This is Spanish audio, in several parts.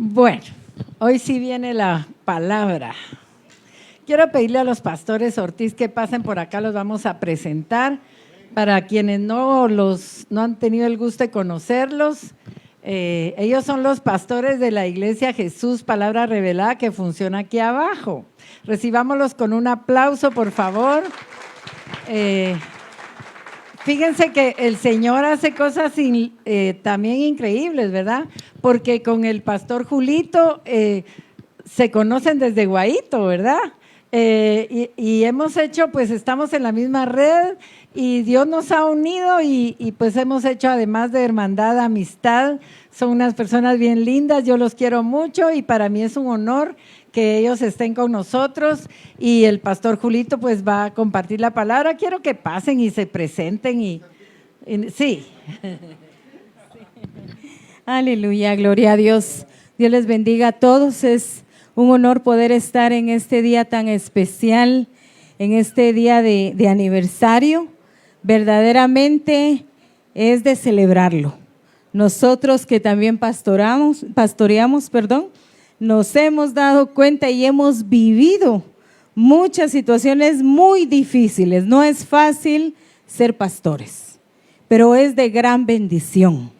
Bueno, hoy sí viene la palabra. Quiero pedirle a los pastores Ortiz que pasen por acá, los vamos a presentar. Para quienes no han tenido el gusto de conocerlos, ellos son los pastores de la Iglesia Jesús Palabra Revelada que funciona aquí abajo. Recibámoslos con un aplauso, por favor. Fíjense que el Señor hace cosas también increíbles, ¿verdad? Porque con el pastor Julito se conocen desde Guaito, ¿verdad? Y hemos hecho, pues estamos en la misma red y Dios nos ha unido y pues hemos hecho, además de hermandad, amistad. Son unas personas bien lindas, yo los quiero mucho y para mí es un honor que ellos estén con nosotros y el pastor Julito pues va a compartir la palabra. Quiero que pasen y se presenten sí. Aleluya, gloria a Dios. Dios les bendiga a todos. Es un honor poder estar en este día tan especial, en este día de aniversario. Verdaderamente es de celebrarlo. Nosotros que también pastoreamos, nos hemos dado cuenta y hemos vivido muchas situaciones muy difíciles. No es fácil ser pastores, pero es de gran bendición.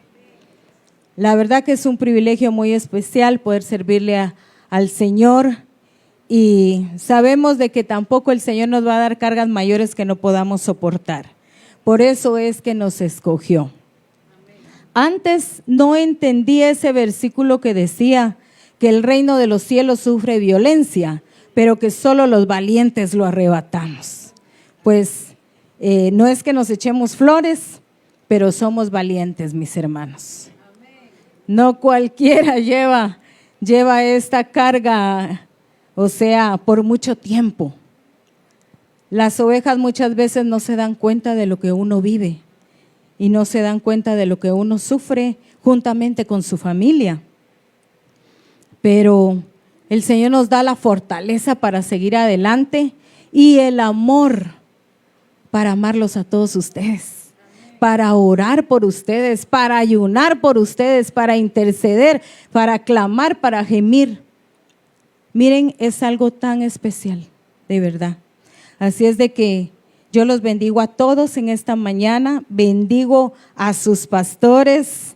La verdad que es un privilegio muy especial poder servirle al Señor y sabemos de que tampoco el Señor nos va a dar cargas mayores que no podamos soportar. Por eso es que nos escogió. Antes no entendí ese versículo que decía que el reino de los cielos sufre violencia, pero que solo los valientes lo arrebatamos. Pues no es que nos echemos flores, pero somos valientes, mis hermanos. No cualquiera lleva esta carga, o sea, por mucho tiempo. Las ovejas muchas veces no se dan cuenta de lo que uno vive y no se dan cuenta de lo que uno sufre juntamente con su familia. Pero el Señor nos da la fortaleza para seguir adelante y el amor para amarlos a todos ustedes, para orar por ustedes, para ayunar por ustedes, para interceder, para clamar, para gemir. Miren, es algo tan especial, de verdad. Así es de que yo los bendigo a todos en esta mañana, bendigo a sus pastores,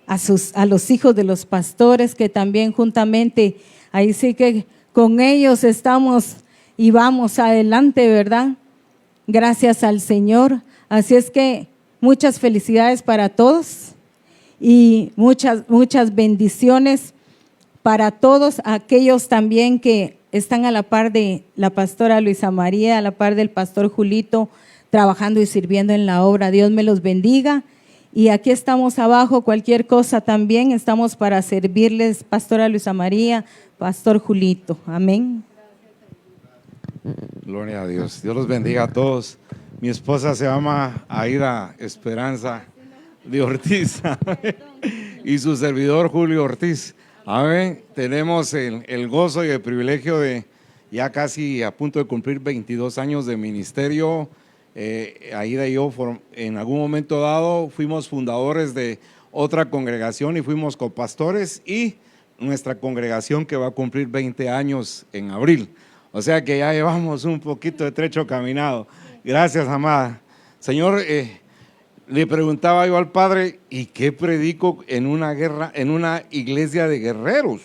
a los hijos de los pastores que también juntamente, ahí sí que con ellos estamos y vamos adelante, ¿verdad? Gracias al Señor. Así es que muchas felicidades para todos y muchas bendiciones para todos aquellos también que están a la par de la pastora Luisa María, a la par del pastor Julito, trabajando y sirviendo en la obra. Dios me los bendiga. Y aquí estamos abajo, cualquier cosa también, estamos para servirles, pastora Luisa María, pastor Julito. Amén. Gloria a Dios. Dios los bendiga a todos. Mi esposa se llama Aida Esperanza de Ortiz y su servidor Julio Ortiz. Amén. Tenemos el gozo y el privilegio de ya casi a punto de cumplir 22 años de ministerio. Aida y yo en algún momento dado fuimos fundadores de otra congregación y fuimos copastores, y nuestra congregación que va a cumplir 20 años en abril. O sea que ya llevamos un poquito de trecho caminado. Gracias, amada. Señor, le preguntaba yo al Padre, ¿y qué predico en una iglesia de guerreros?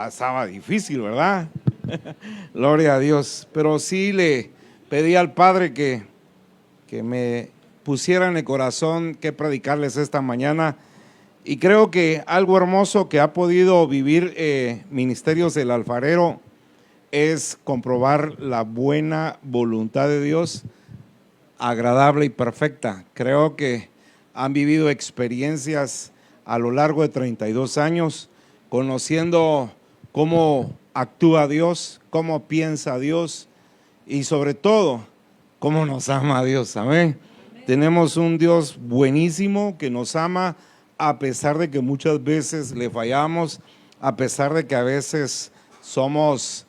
Estaba difícil, ¿verdad? Gloria a Dios. Pero sí le pedí al Padre que me pusiera en el corazón que predicarles esta mañana. Y creo que algo hermoso que ha podido vivir Ministerios del Alfarero es comprobar la buena voluntad de Dios, agradable y perfecta. Creo que han vivido experiencias a lo largo de 32 años, conociendo cómo actúa Dios, cómo piensa Dios y sobre todo, cómo nos ama Dios. Amén. Tenemos un Dios buenísimo que nos ama a pesar de que muchas veces le fallamos, a pesar de que a veces somos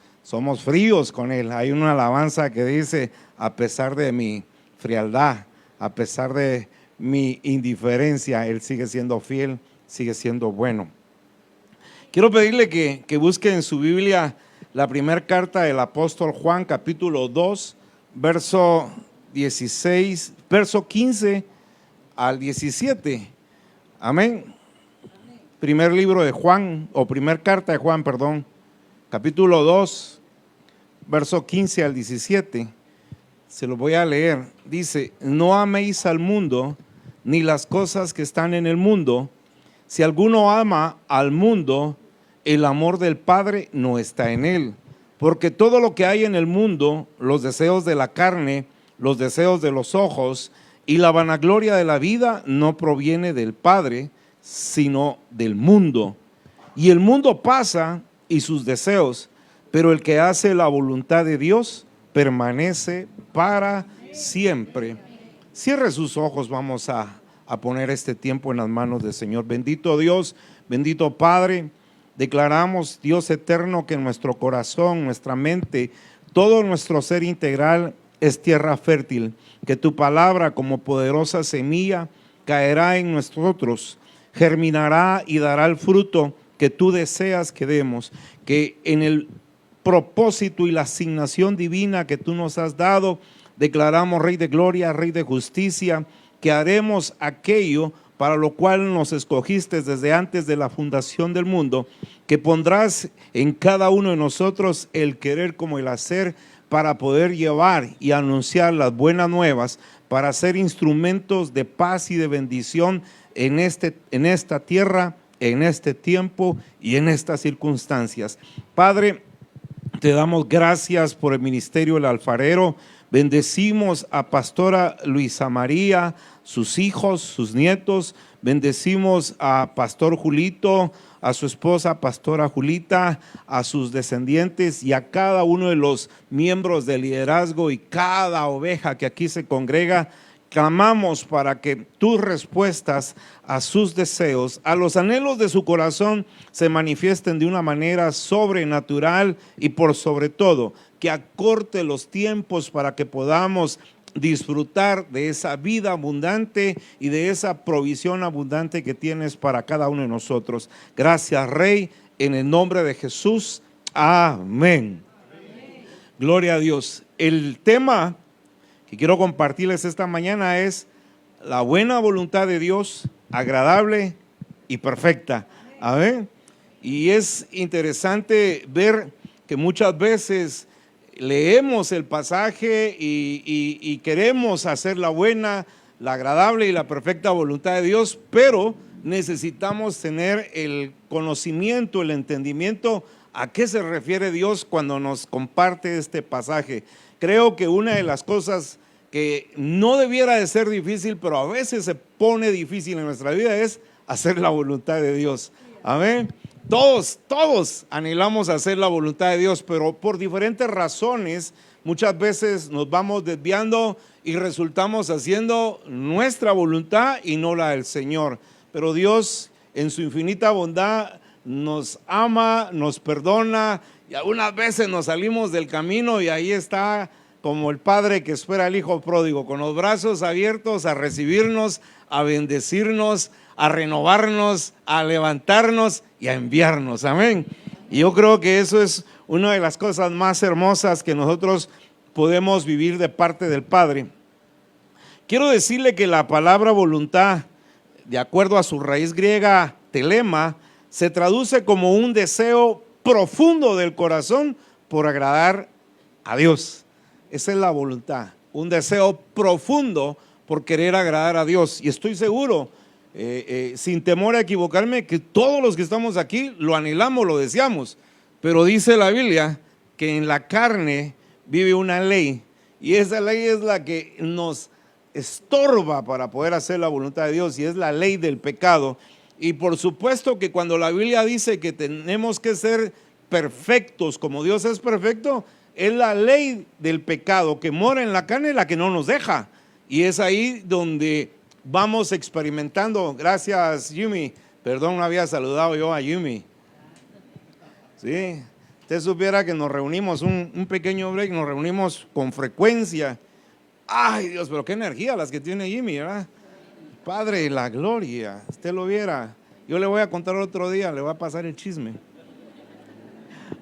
fríos con Él. Hay una alabanza que dice, a pesar de mi frialdad, a pesar de mi indiferencia, Él sigue siendo fiel, sigue siendo bueno. Quiero pedirle que busque en su Biblia la primera carta del apóstol Juan, capítulo 2, verso 16, verso 15 al 17. Amén. Primer libro de Juan, o primer carta de Juan, perdón, capítulo 2, verso 15 al 17. Se lo voy a leer. Dice: no améis al mundo, ni las cosas que están en el mundo. Si alguno ama al mundo, el amor del Padre no está en él. Porque todo lo que hay en el mundo, los deseos de la carne, los deseos de los ojos y la vanagloria de la vida, no proviene del Padre, sino del mundo. Y el mundo pasa y sus deseos, pero el que hace la voluntad de Dios permanece para siempre. Cierre sus ojos, vamos a poner este tiempo en las manos del Señor. Bendito Dios, bendito Padre, declaramos, Dios eterno, que nuestro corazón, nuestra mente, todo nuestro ser integral es tierra fértil, que tu palabra como poderosa semilla caerá en nosotros, germinará y dará el fruto que tú deseas que demos, que en el propósito y la asignación divina que tú nos has dado, declaramos, Rey de gloria, Rey de justicia, que haremos aquello para lo cual nos escogiste desde antes de la fundación del mundo, que pondrás en cada uno de nosotros el querer como el hacer para poder llevar y anunciar las buenas nuevas, para ser instrumentos de paz y de bendición en esta tierra, en este tiempo y en estas circunstancias. Padre, te damos gracias por el ministerio del alfarero. Bendecimos a Pastora Luisa María, sus hijos, sus nietos. Bendecimos a Pastor Julito, a su esposa Pastora Julita, a sus descendientes y a cada uno de los miembros del liderazgo y cada oveja que aquí se congrega. Clamamos para que tus respuestas a sus deseos, a los anhelos de su corazón, se manifiesten de una manera sobrenatural y por sobre todo, que acorte los tiempos para que podamos disfrutar de esa vida abundante y de esa provisión abundante que tienes para cada uno de nosotros. Gracias, Rey, en el nombre de Jesús. Amén. Amén. Gloria a Dios. El tema que quiero compartirles esta mañana es la buena voluntad de Dios, agradable y perfecta. Amén. Y es interesante ver que muchas veces leemos el pasaje y queremos hacer la buena, la agradable y la perfecta voluntad de Dios, pero necesitamos tener el conocimiento, el entendimiento a qué se refiere Dios cuando nos comparte este pasaje. Creo que una de las cosas que no debiera de ser difícil, pero a veces se pone difícil en nuestra vida, es hacer la voluntad de Dios. Amén. Todos anhelamos hacer la voluntad de Dios, pero por diferentes razones muchas veces nos vamos desviando y resultamos haciendo nuestra voluntad y no la del Señor. Pero Dios, en su infinita bondad, nos ama, nos perdona, y algunas veces nos salimos del camino y ahí está como el padre que espera al hijo pródigo, con los brazos abiertos a recibirnos, a bendecirnos, a renovarnos, a levantarnos y a enviarnos. Amén. Y yo creo que eso es una de las cosas más hermosas que nosotros podemos vivir de parte del Padre. Quiero decirle que la palabra voluntad, de acuerdo a su raíz griega telema, se traduce como un deseo profundo del corazón por agradar a Dios. Esa es la voluntad, un deseo profundo por querer agradar a Dios. Y estoy seguro, sin temor a equivocarme, que todos los que estamos aquí lo anhelamos, lo deseamos. Pero dice la Biblia que en la carne vive una ley, y esa ley es la que nos estorba para poder hacer la voluntad de Dios, y es la ley del pecado. Y por supuesto que cuando la Biblia dice que tenemos que ser perfectos como Dios es perfecto, es la ley del pecado que mora en la carne la que no nos deja. Y es ahí donde vamos experimentando. Gracias, Yumi. Perdón, no había saludado yo a Yumi. Sí, usted supiera que nos reunimos, un pequeño break, nos reunimos con frecuencia. Ay, Dios, pero qué energía las que tiene Jimmy, ¿verdad? Padre de la gloria, usted lo viera. Yo le voy a contar otro día, le voy a pasar el chisme.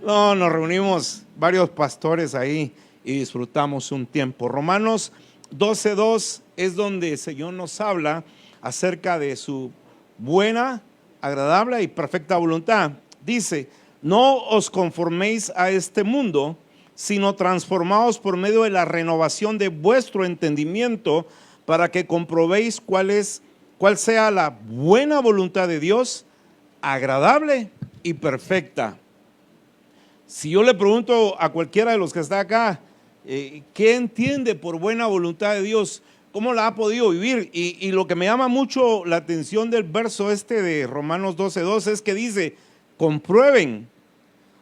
No, nos reunimos varios pastores ahí y disfrutamos un tiempo. Romanos 12:2 es donde el Señor nos habla acerca de su buena, agradable y perfecta voluntad. Dice: no os conforméis a este mundo, sino transformaos por medio de la renovación de vuestro entendimiento, para que comprobéis cuál sea la buena voluntad de Dios, agradable y perfecta. Si yo le pregunto a cualquiera de los que está acá, ¿qué entiende por buena voluntad de Dios? ¿Cómo la ha podido vivir? Y lo que me llama mucho la atención del verso de Romanos 12:2 es que dice: comprueben.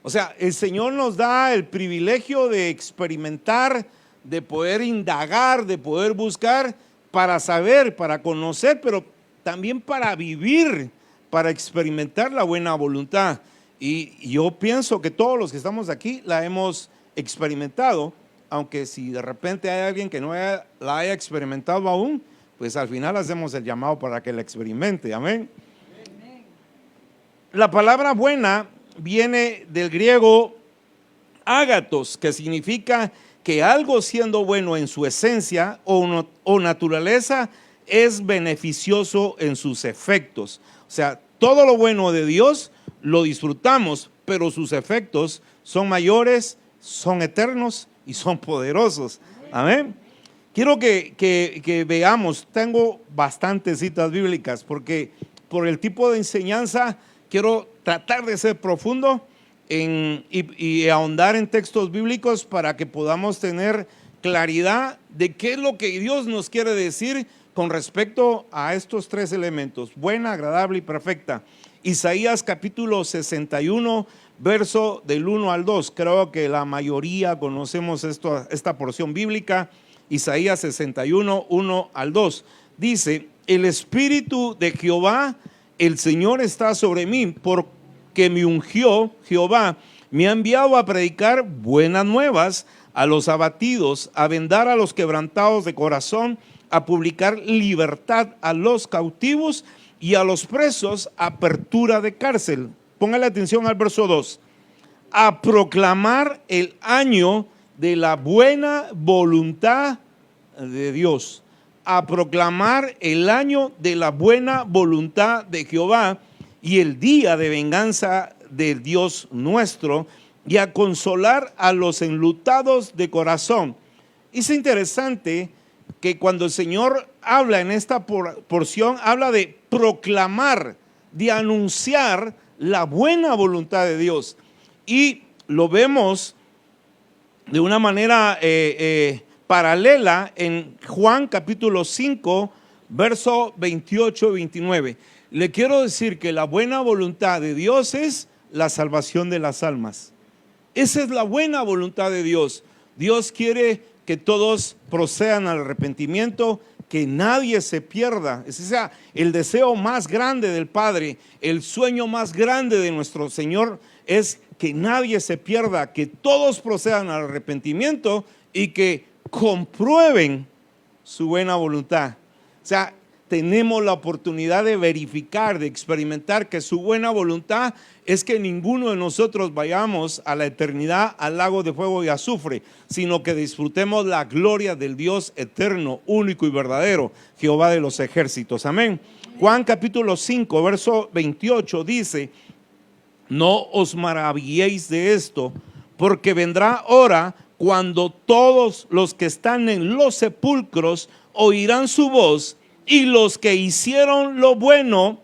O sea, el Señor nos da el privilegio de experimentar, de poder indagar, de poder buscar para saber, para conocer, pero también para vivir, para experimentar la buena voluntad. Y yo pienso que todos los que estamos aquí la hemos experimentado, aunque si de repente hay alguien que no la haya experimentado aún, pues al final hacemos el llamado para que la experimente. Amén. La palabra buena viene del griego ágatos, que significa que algo, siendo bueno en su esencia o naturaleza, es beneficioso en sus efectos. O sea, todo lo bueno de Dios lo disfrutamos, pero sus efectos son mayores, son eternos y son poderosos. Amén. Quiero que veamos, tengo bastantes citas bíblicas, porque por el tipo de enseñanza quiero tratar de ser profundo y ahondar en textos bíblicos para que podamos tener claridad de qué es lo que Dios nos quiere decir con respecto a estos tres elementos: buena, agradable y perfecta. Isaías capítulo 61, verso del 1 al 2. Creo que la mayoría conocemos esta porción bíblica. Isaías 61, 1 al 2. Dice: el Espíritu de Jehová, el Señor, está sobre mí, porque me ungió Jehová, me ha enviado a predicar buenas nuevas a los abatidos, a vendar a los quebrantados de corazón, a publicar libertad a los cautivos y a los presos apertura de cárcel. Póngale atención al verso 2. A proclamar el año de la buena voluntad de Dios. A proclamar el año de la buena voluntad de Jehová y el día de venganza del Dios nuestro, y a consolar a los enlutados de corazón. Es interesante que cuando el Señor habla en esta porción, habla de proclamar, de anunciar la buena voluntad de Dios. Y lo vemos de una manera paralela en Juan capítulo 5, verso 28 y 29. Le quiero decir que la buena voluntad de Dios es la salvación de las almas. Esa es la buena voluntad de Dios. Dios quiere que todos procedan al arrepentimiento, que nadie se pierda. Ese sea el deseo más grande del Padre, el sueño más grande de nuestro Señor, es que nadie se pierda, que todos procedan al arrepentimiento y que comprueben su buena voluntad. O sea, tenemos la oportunidad de verificar, de experimentar que su buena voluntad es que ninguno de nosotros vayamos a la eternidad al lago de fuego y azufre, sino que disfrutemos la gloria del Dios eterno, único y verdadero, Jehová de los ejércitos. Amén. Juan capítulo 5, verso 28 dice: no os maravilléis de esto, porque vendrá hora cuando todos los que están en los sepulcros oirán su voz, y los que hicieron lo bueno,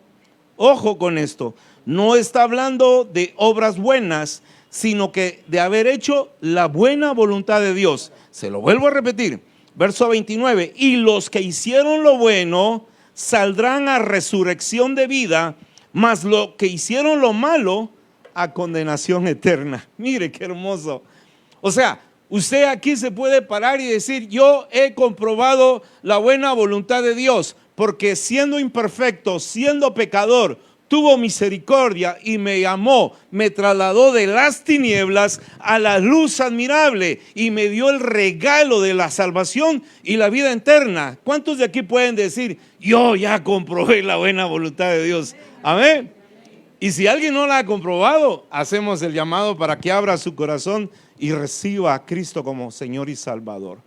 ojo con esto, no está hablando de obras buenas, sino que de haber hecho la buena voluntad de Dios. Se lo vuelvo a repetir, verso 29, y los que hicieron lo bueno saldrán a resurrección de vida, mas los que hicieron lo malo a condenación eterna. Mire qué hermoso. O sea, usted aquí se puede parar y decir: yo he comprobado la buena voluntad de Dios, porque siendo imperfecto, siendo pecador, tuvo misericordia y me llamó, me trasladó de las tinieblas a la luz admirable y me dio el regalo de la salvación y la vida eterna. ¿Cuántos de aquí pueden decir: yo ya comprobé la buena voluntad de Dios? Amén. Y si alguien no la ha comprobado, hacemos el llamado para que abra su corazón y reciba a Cristo como Señor y Salvador.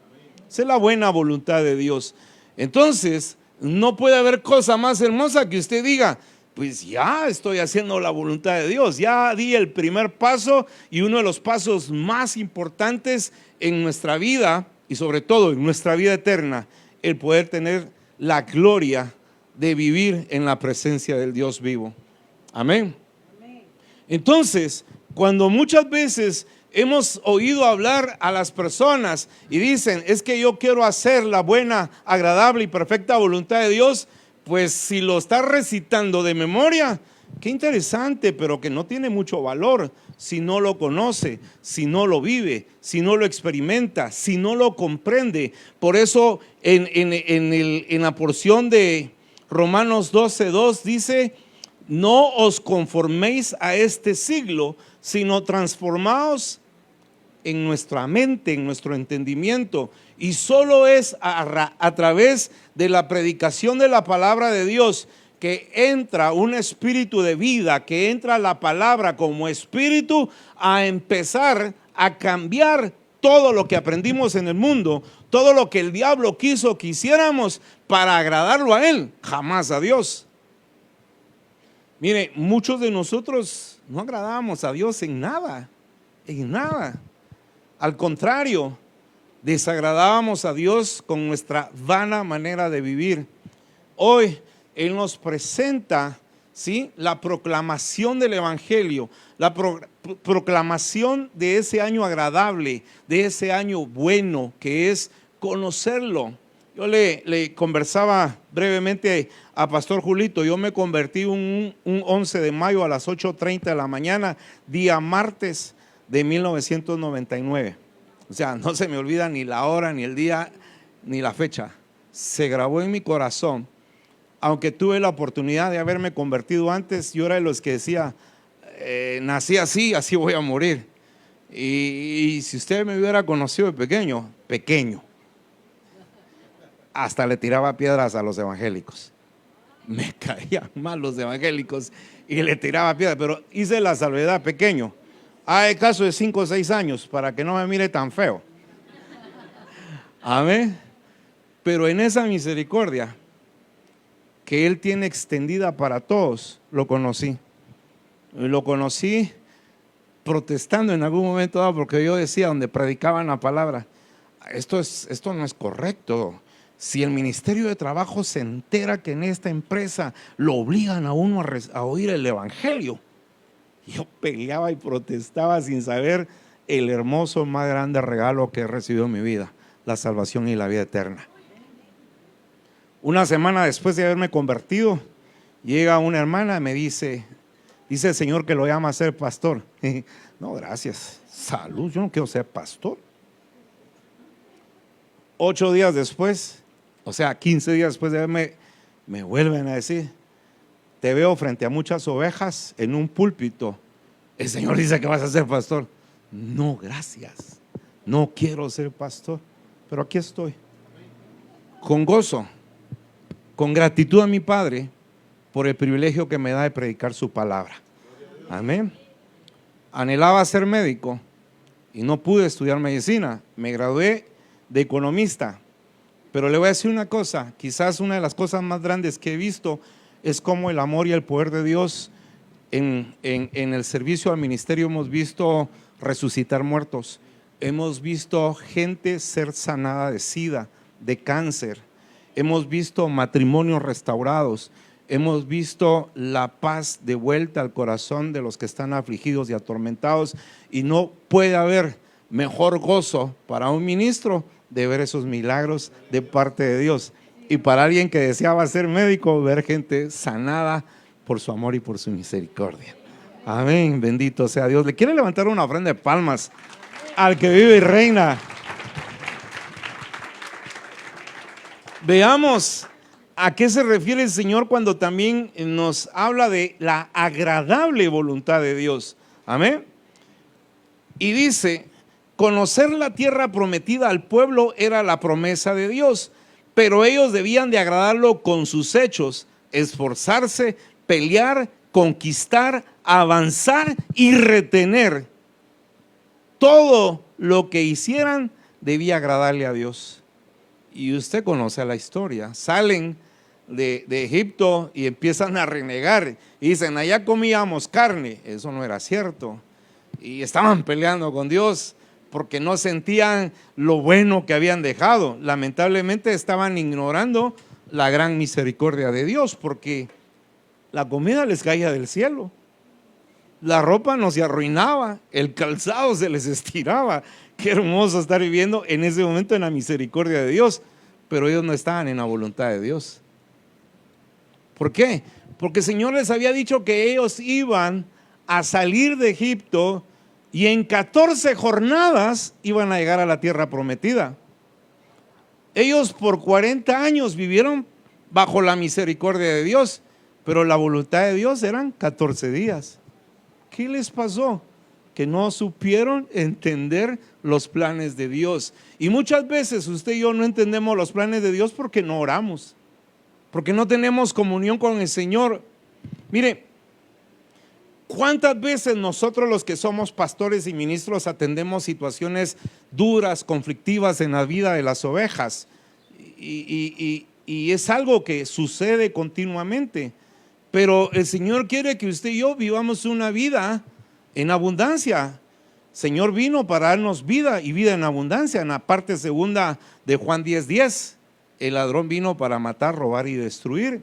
Esa es la buena voluntad de Dios. Entonces, no puede haber cosa más hermosa que usted diga, pues ya estoy haciendo la voluntad de Dios, ya di el primer paso y uno de los pasos más importantes en nuestra vida y sobre todo en nuestra vida eterna, el poder tener la gloria de vivir en la presencia del Dios vivo. Amén. Entonces, cuando muchas veces hemos oído hablar a las personas y dicen, es que yo quiero hacer la buena, agradable y perfecta voluntad de Dios, pues si lo está recitando de memoria, qué interesante, pero que no tiene mucho valor si no lo conoce, si no lo vive, si no lo experimenta, si no lo comprende. Por eso en la porción de Romanos 12:2 dice, no os conforméis a este siglo, sino transformaos en nuestra mente, en nuestro entendimiento. Y solo es a través de la predicación de la palabra de Dios que entra un espíritu de vida, que entra la palabra como espíritu a empezar a cambiar todo lo que aprendimos en el mundo, todo lo que el diablo quiso que hiciéramos para agradarlo a él, jamás a Dios. Mire, muchos de nosotros no agradamos a Dios en nada, en nada. Al contrario, desagradábamos a Dios con nuestra vana manera de vivir. Hoy Él nos presenta, ¿sí?, la proclamación del Evangelio, la proclamación de ese año agradable, de ese año bueno que es conocerlo. Yo le conversaba brevemente a Pastor Julito. Yo me convertí un 11 de mayo a las 8:30 de la mañana, día martes de 1999. O sea, no se me olvida ni la hora, ni el día, ni la fecha. Se grabó en mi corazón. Aunque tuve la oportunidad de haberme convertido antes, yo era de los que decía, nací así, así voy a morir. Y si usted me hubiera conocido de pequeño, hasta le tiraba piedras a los evangélicos. Me caían mal los evangélicos y le tiraba piedras, pero hice la salvedad pequeño. Hay caso de 5 o 6 años para que no me mire tan feo. Amén. Pero en esa misericordia que Él tiene extendida para todos, lo conocí. Lo conocí protestando en algún momento dado, porque yo decía, donde predicaban la palabra, esto no es correcto. Si el Ministerio de Trabajo se entera que en esta empresa lo obligan a uno a oír el Evangelio, yo peleaba y protestaba sin saber el hermoso, más grande regalo que he recibido en mi vida, la salvación y la vida eterna. Una semana después de haberme convertido, llega una hermana y me dice el Señor que lo llama a ser pastor. No, gracias, salud, yo no quiero ser pastor. 8 días después, o sea, 15 días después de verme, me vuelven a decir, te veo frente a muchas ovejas en un púlpito. El Señor dice que vas a ser pastor. No, gracias, no quiero ser pastor, pero aquí estoy, con gozo, con gratitud a mi Padre por el privilegio que me da de predicar su palabra. Amén. Anhelaba ser médico y no pude estudiar medicina. Me gradué de economista. Pero le voy a decir una cosa, quizás una de las cosas más grandes que he visto es cómo el amor y el poder de Dios en el servicio al ministerio. Hemos visto resucitar muertos, hemos visto gente ser sanada de SIDA, de cáncer, hemos visto matrimonios restaurados, hemos visto la paz de vuelta al corazón de los que están afligidos y atormentados, y no puede haber mejor gozo para un ministro de ver esos milagros de parte de Dios, y para alguien que deseaba ser médico, ver gente sanada por su amor y por su misericordia. Amén, bendito sea Dios. ¿Le quiere levantar una ofrenda de palmas al que vive y reina? Veamos a qué se refiere el Señor cuando también nos habla de la agradable voluntad de Dios. Amén. Y dice, conocer la tierra prometida al pueblo era la promesa de Dios, pero ellos debían de agradarlo con sus hechos, esforzarse, pelear conquistar, avanzar y retener. Todo lo que hicieran debía agradarle a Dios. Y usted conoce la historia. Salen de Egipto y empiezan a renegar. Y dicen, allá comíamos carne. Eso no era cierto. Y estaban peleando con Dios porque no sentían lo bueno que habían dejado. Lamentablemente estaban ignorando la gran misericordia de Dios, porque la comida les caía del cielo, la ropa no se arruinaba, el calzado se les estiraba. Qué hermoso estar viviendo en ese momento en la misericordia de Dios, pero ellos no estaban en la voluntad de Dios. ¿Por qué? Porque el Señor les había dicho que ellos iban a salir de Egipto y en 14 jornadas iban a llegar a la tierra prometida. Ellos por 40 años vivieron bajo la misericordia de Dios, pero la voluntad de Dios eran 14 días. ¿Qué les pasó? Que no supieron entender los planes de Dios. Y muchas veces usted y yo no entendemos los planes de Dios porque no oramos, porque no tenemos comunión con el Señor. Mire, ¿cuántas veces nosotros los que somos pastores y ministros atendemos situaciones duras, conflictivas en la vida de las ovejas? Y es algo que sucede continuamente. Pero el Señor quiere que usted y yo vivamos una vida en abundancia. El Señor vino para darnos vida y vida en abundancia. En la parte segunda de Juan 10:10, el ladrón vino para matar, robar y destruir.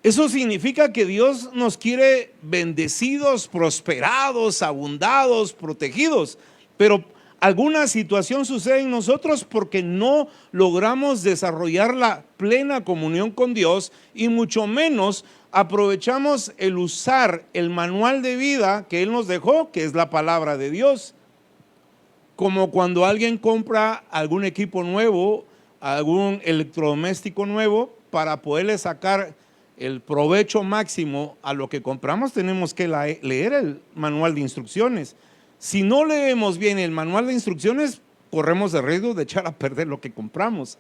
Eso significa que Dios nos quiere bendecidos, prosperados, abundados, protegidos. Pero alguna situación sucede en nosotros porque no logramos desarrollar la plena comunión con Dios, y mucho menos aprovechamos el usar el manual de vida que Él nos dejó, que es la palabra de Dios. Como cuando alguien compra algún equipo nuevo, algún electrodoméstico nuevo, para poderle sacar el provecho máximo a lo que compramos, tenemos que leer el manual de instrucciones. Si no leemos bien el manual de instrucciones, corremos el riesgo de echar a perder lo que compramos.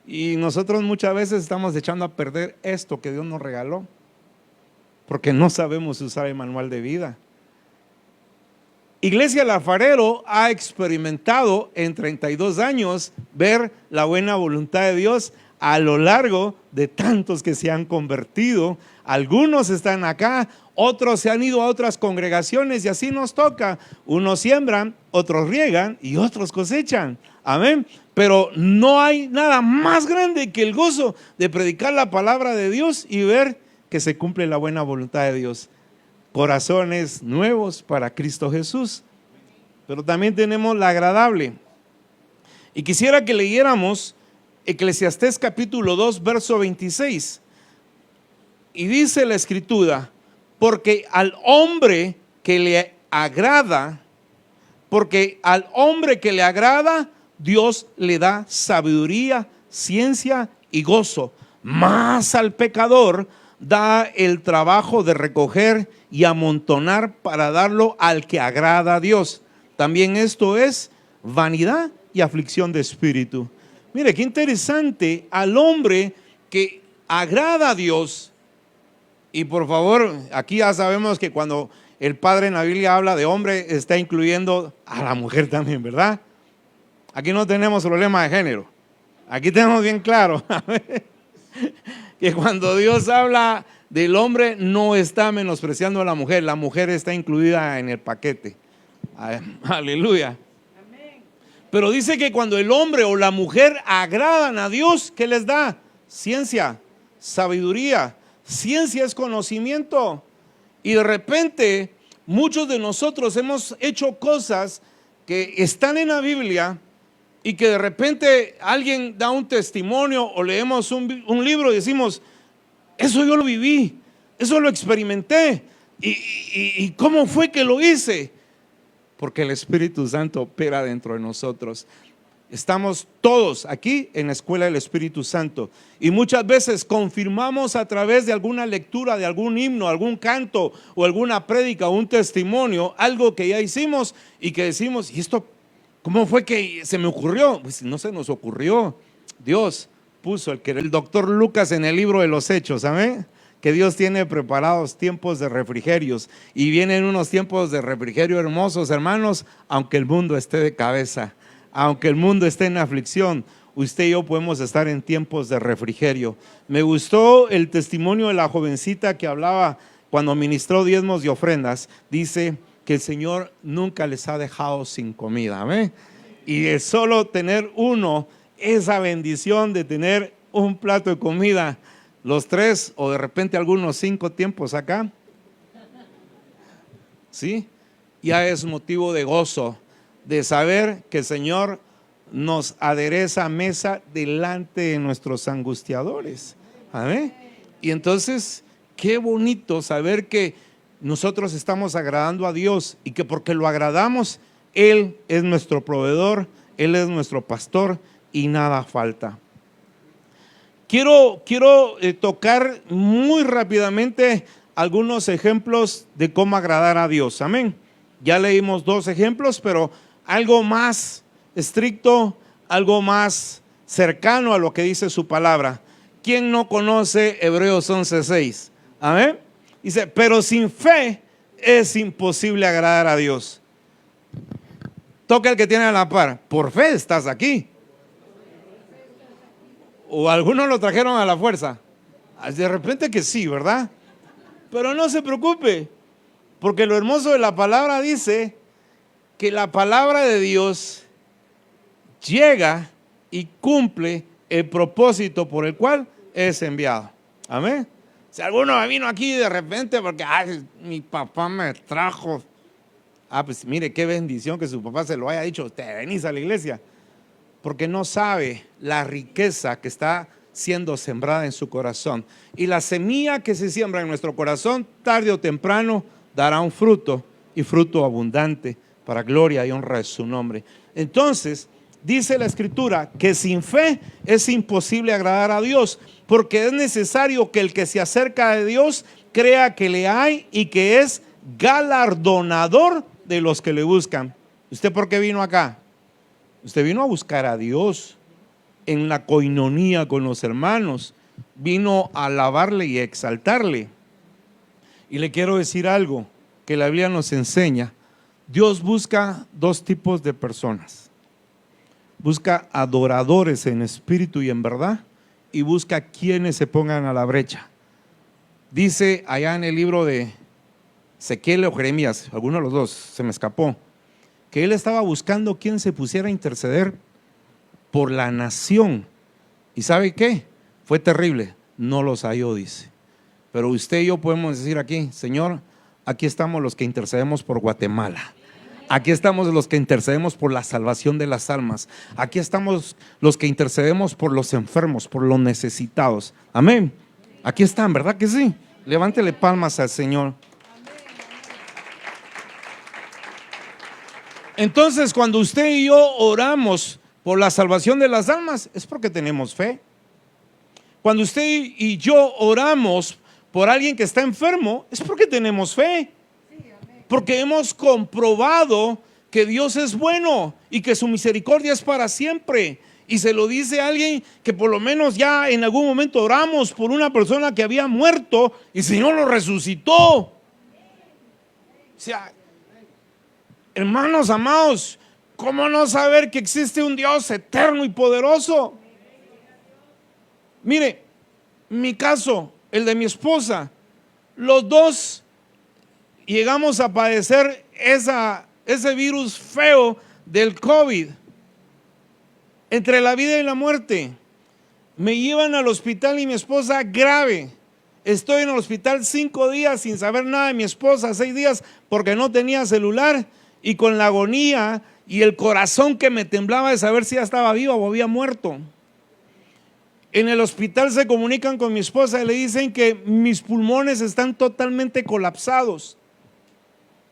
Y nosotros muchas veces estamos echando a perder esto que Dios nos regaló, porque no sabemos usar el manual de vida. Iglesia Alfarero ha experimentado en 32 años ver la buena voluntad de Dios a lo largo de tantos que se han convertido. Algunos están acá, otros se han ido a otras congregaciones, y así nos toca. Unos siembran, otros riegan y otros cosechan. Amén. Pero no hay nada más grande que el gozo de predicar la palabra de Dios y ver que se cumple la buena voluntad de Dios. Corazones nuevos para Cristo Jesús. Pero también tenemos la agradable. Y quisiera que leyéramos Eclesiastés capítulo 2, verso 26. Y dice la escritura: porque al hombre que le agrada, Dios le da sabiduría, ciencia y gozo. Mas al pecador da el trabajo de recoger y amontonar para darlo al que agrada a Dios. También esto es vanidad y aflicción de espíritu. Mire, qué interesante, al hombre que agrada a Dios. Y por favor, aquí ya sabemos que cuando el Padre en la Biblia habla de hombre, está incluyendo a la mujer también, ¿verdad? Aquí no tenemos problema de género. Aquí tenemos bien claro que cuando Dios habla del hombre, no está menospreciando a la mujer. La mujer está incluida en el paquete. Aleluya. Pero dice que cuando el hombre o la mujer agradan a Dios, ¿qué les da? Ciencia, sabiduría. Ciencia es conocimiento. Y de repente muchos de nosotros hemos hecho cosas que están en la Biblia, y que de repente alguien da un testimonio o leemos un libro y decimos: eso yo lo viví, eso lo experimenté. ¿Y cómo fue que lo hice? Porque el Espíritu Santo opera dentro de nosotros. Estamos todos aquí en la escuela del Espíritu Santo, y muchas veces confirmamos a través de alguna lectura, de algún himno, algún canto o alguna prédica o un testimonio, algo que ya hicimos y que decimos: ¿y esto cómo fue que se me ocurrió? Pues no se nos ocurrió, Dios puso el doctor Lucas en el libro de los Hechos, ¿amén? que Dios tiene preparados tiempos de refrigerios y vienen unos tiempos de refrigerio hermosos, hermanos, aunque el mundo esté de cabeza, aunque el mundo esté en aflicción, usted y yo podemos estar en tiempos de refrigerio. Me gustó el testimonio de la jovencita que hablaba cuando ministró diezmos y ofrendas. Dice que el Señor nunca les ha dejado sin comida, ¿amén? Y de solo tener uno, esa bendición de tener un plato de comida, los 3 o de repente algunos 5 tiempos acá, ¿sí? Ya es motivo de gozo, de saber que el Señor nos adereza mesa delante de nuestros angustiadores, ¿amén? Y entonces, qué bonito saber que nosotros estamos agradando a Dios y que porque lo agradamos, Él es nuestro proveedor, Él es nuestro pastor y nada falta. Quiero tocar muy rápidamente algunos ejemplos de cómo agradar a Dios, amén. Ya leímos 2 ejemplos, pero algo más estricto, algo más cercano a lo que dice su palabra. ¿Quién no conoce Hebreos 11:6? Amén. Dice, pero sin fe es imposible agradar a Dios. Toca el que tiene a la par, por fe estás aquí. O algunos lo trajeron a la fuerza. De repente que sí, ¿verdad? Pero no se preocupe, porque lo hermoso de la palabra dice que la palabra de Dios llega y cumple el propósito por el cual es enviado. Amén. Si alguno vino aquí de repente porque mi papá me trajo. Pues mire qué bendición que su papá se lo haya dicho. Te venís a la iglesia. Porque no sabe la riqueza que está siendo sembrada en su corazón. Y la semilla que se siembra en nuestro corazón, tarde o temprano, dará un fruto, y fruto abundante, para gloria y honra de su nombre. Entonces, dice la Escritura que sin fe es imposible agradar a Dios, porque es necesario que el que se acerca a Dios crea que le hay y que es galardonador de los que le buscan. ¿Usted por qué vino acá? Usted vino a buscar a Dios en la coinonía con los hermanos, vino a alabarle y a exaltarle. Y le quiero decir algo que la Biblia nos enseña. Dios busca 2 tipos de personas. Busca adoradores en espíritu y en verdad, y busca quienes se pongan a la brecha. Dice allá en el libro de Ezequiel o Jeremías, alguno de los 2, se me escapó, que él estaba buscando quien se pusiera a interceder por la nación. ¿Y sabe qué? Fue terrible, no los halló, dice. Pero usted y yo podemos decir aquí, Señor, aquí estamos los que intercedemos por Guatemala. Aquí estamos los que intercedemos por la salvación de las almas. Aquí estamos los que intercedemos por los enfermos, por los necesitados. Amén. Aquí están, ¿verdad que sí? Levántele palmas al Señor. Entonces, cuando usted y yo oramos por la salvación de las almas, es porque tenemos fe. Cuando usted y yo oramos por alguien que está enfermo, es porque tenemos fe. Porque hemos comprobado que Dios es bueno y que su misericordia es para siempre. Y se lo dice a alguien que por lo menos ya en algún momento oramos por una persona que había muerto y el Señor lo resucitó. O sea, hermanos amados, ¿cómo no saber que existe un Dios eterno y poderoso? Mire, mi caso, el de mi esposa, los 2 llegamos a padecer ese virus feo del COVID, entre la vida y la muerte. Me llevan al hospital y mi esposa grave. Estoy en el hospital 5 días sin saber nada de mi esposa, 6 días porque no tenía celular, y con la agonía y el corazón que me temblaba de saber si ya estaba viva o había muerto. En el hospital se comunican con mi esposa y le dicen que mis pulmones están totalmente colapsados.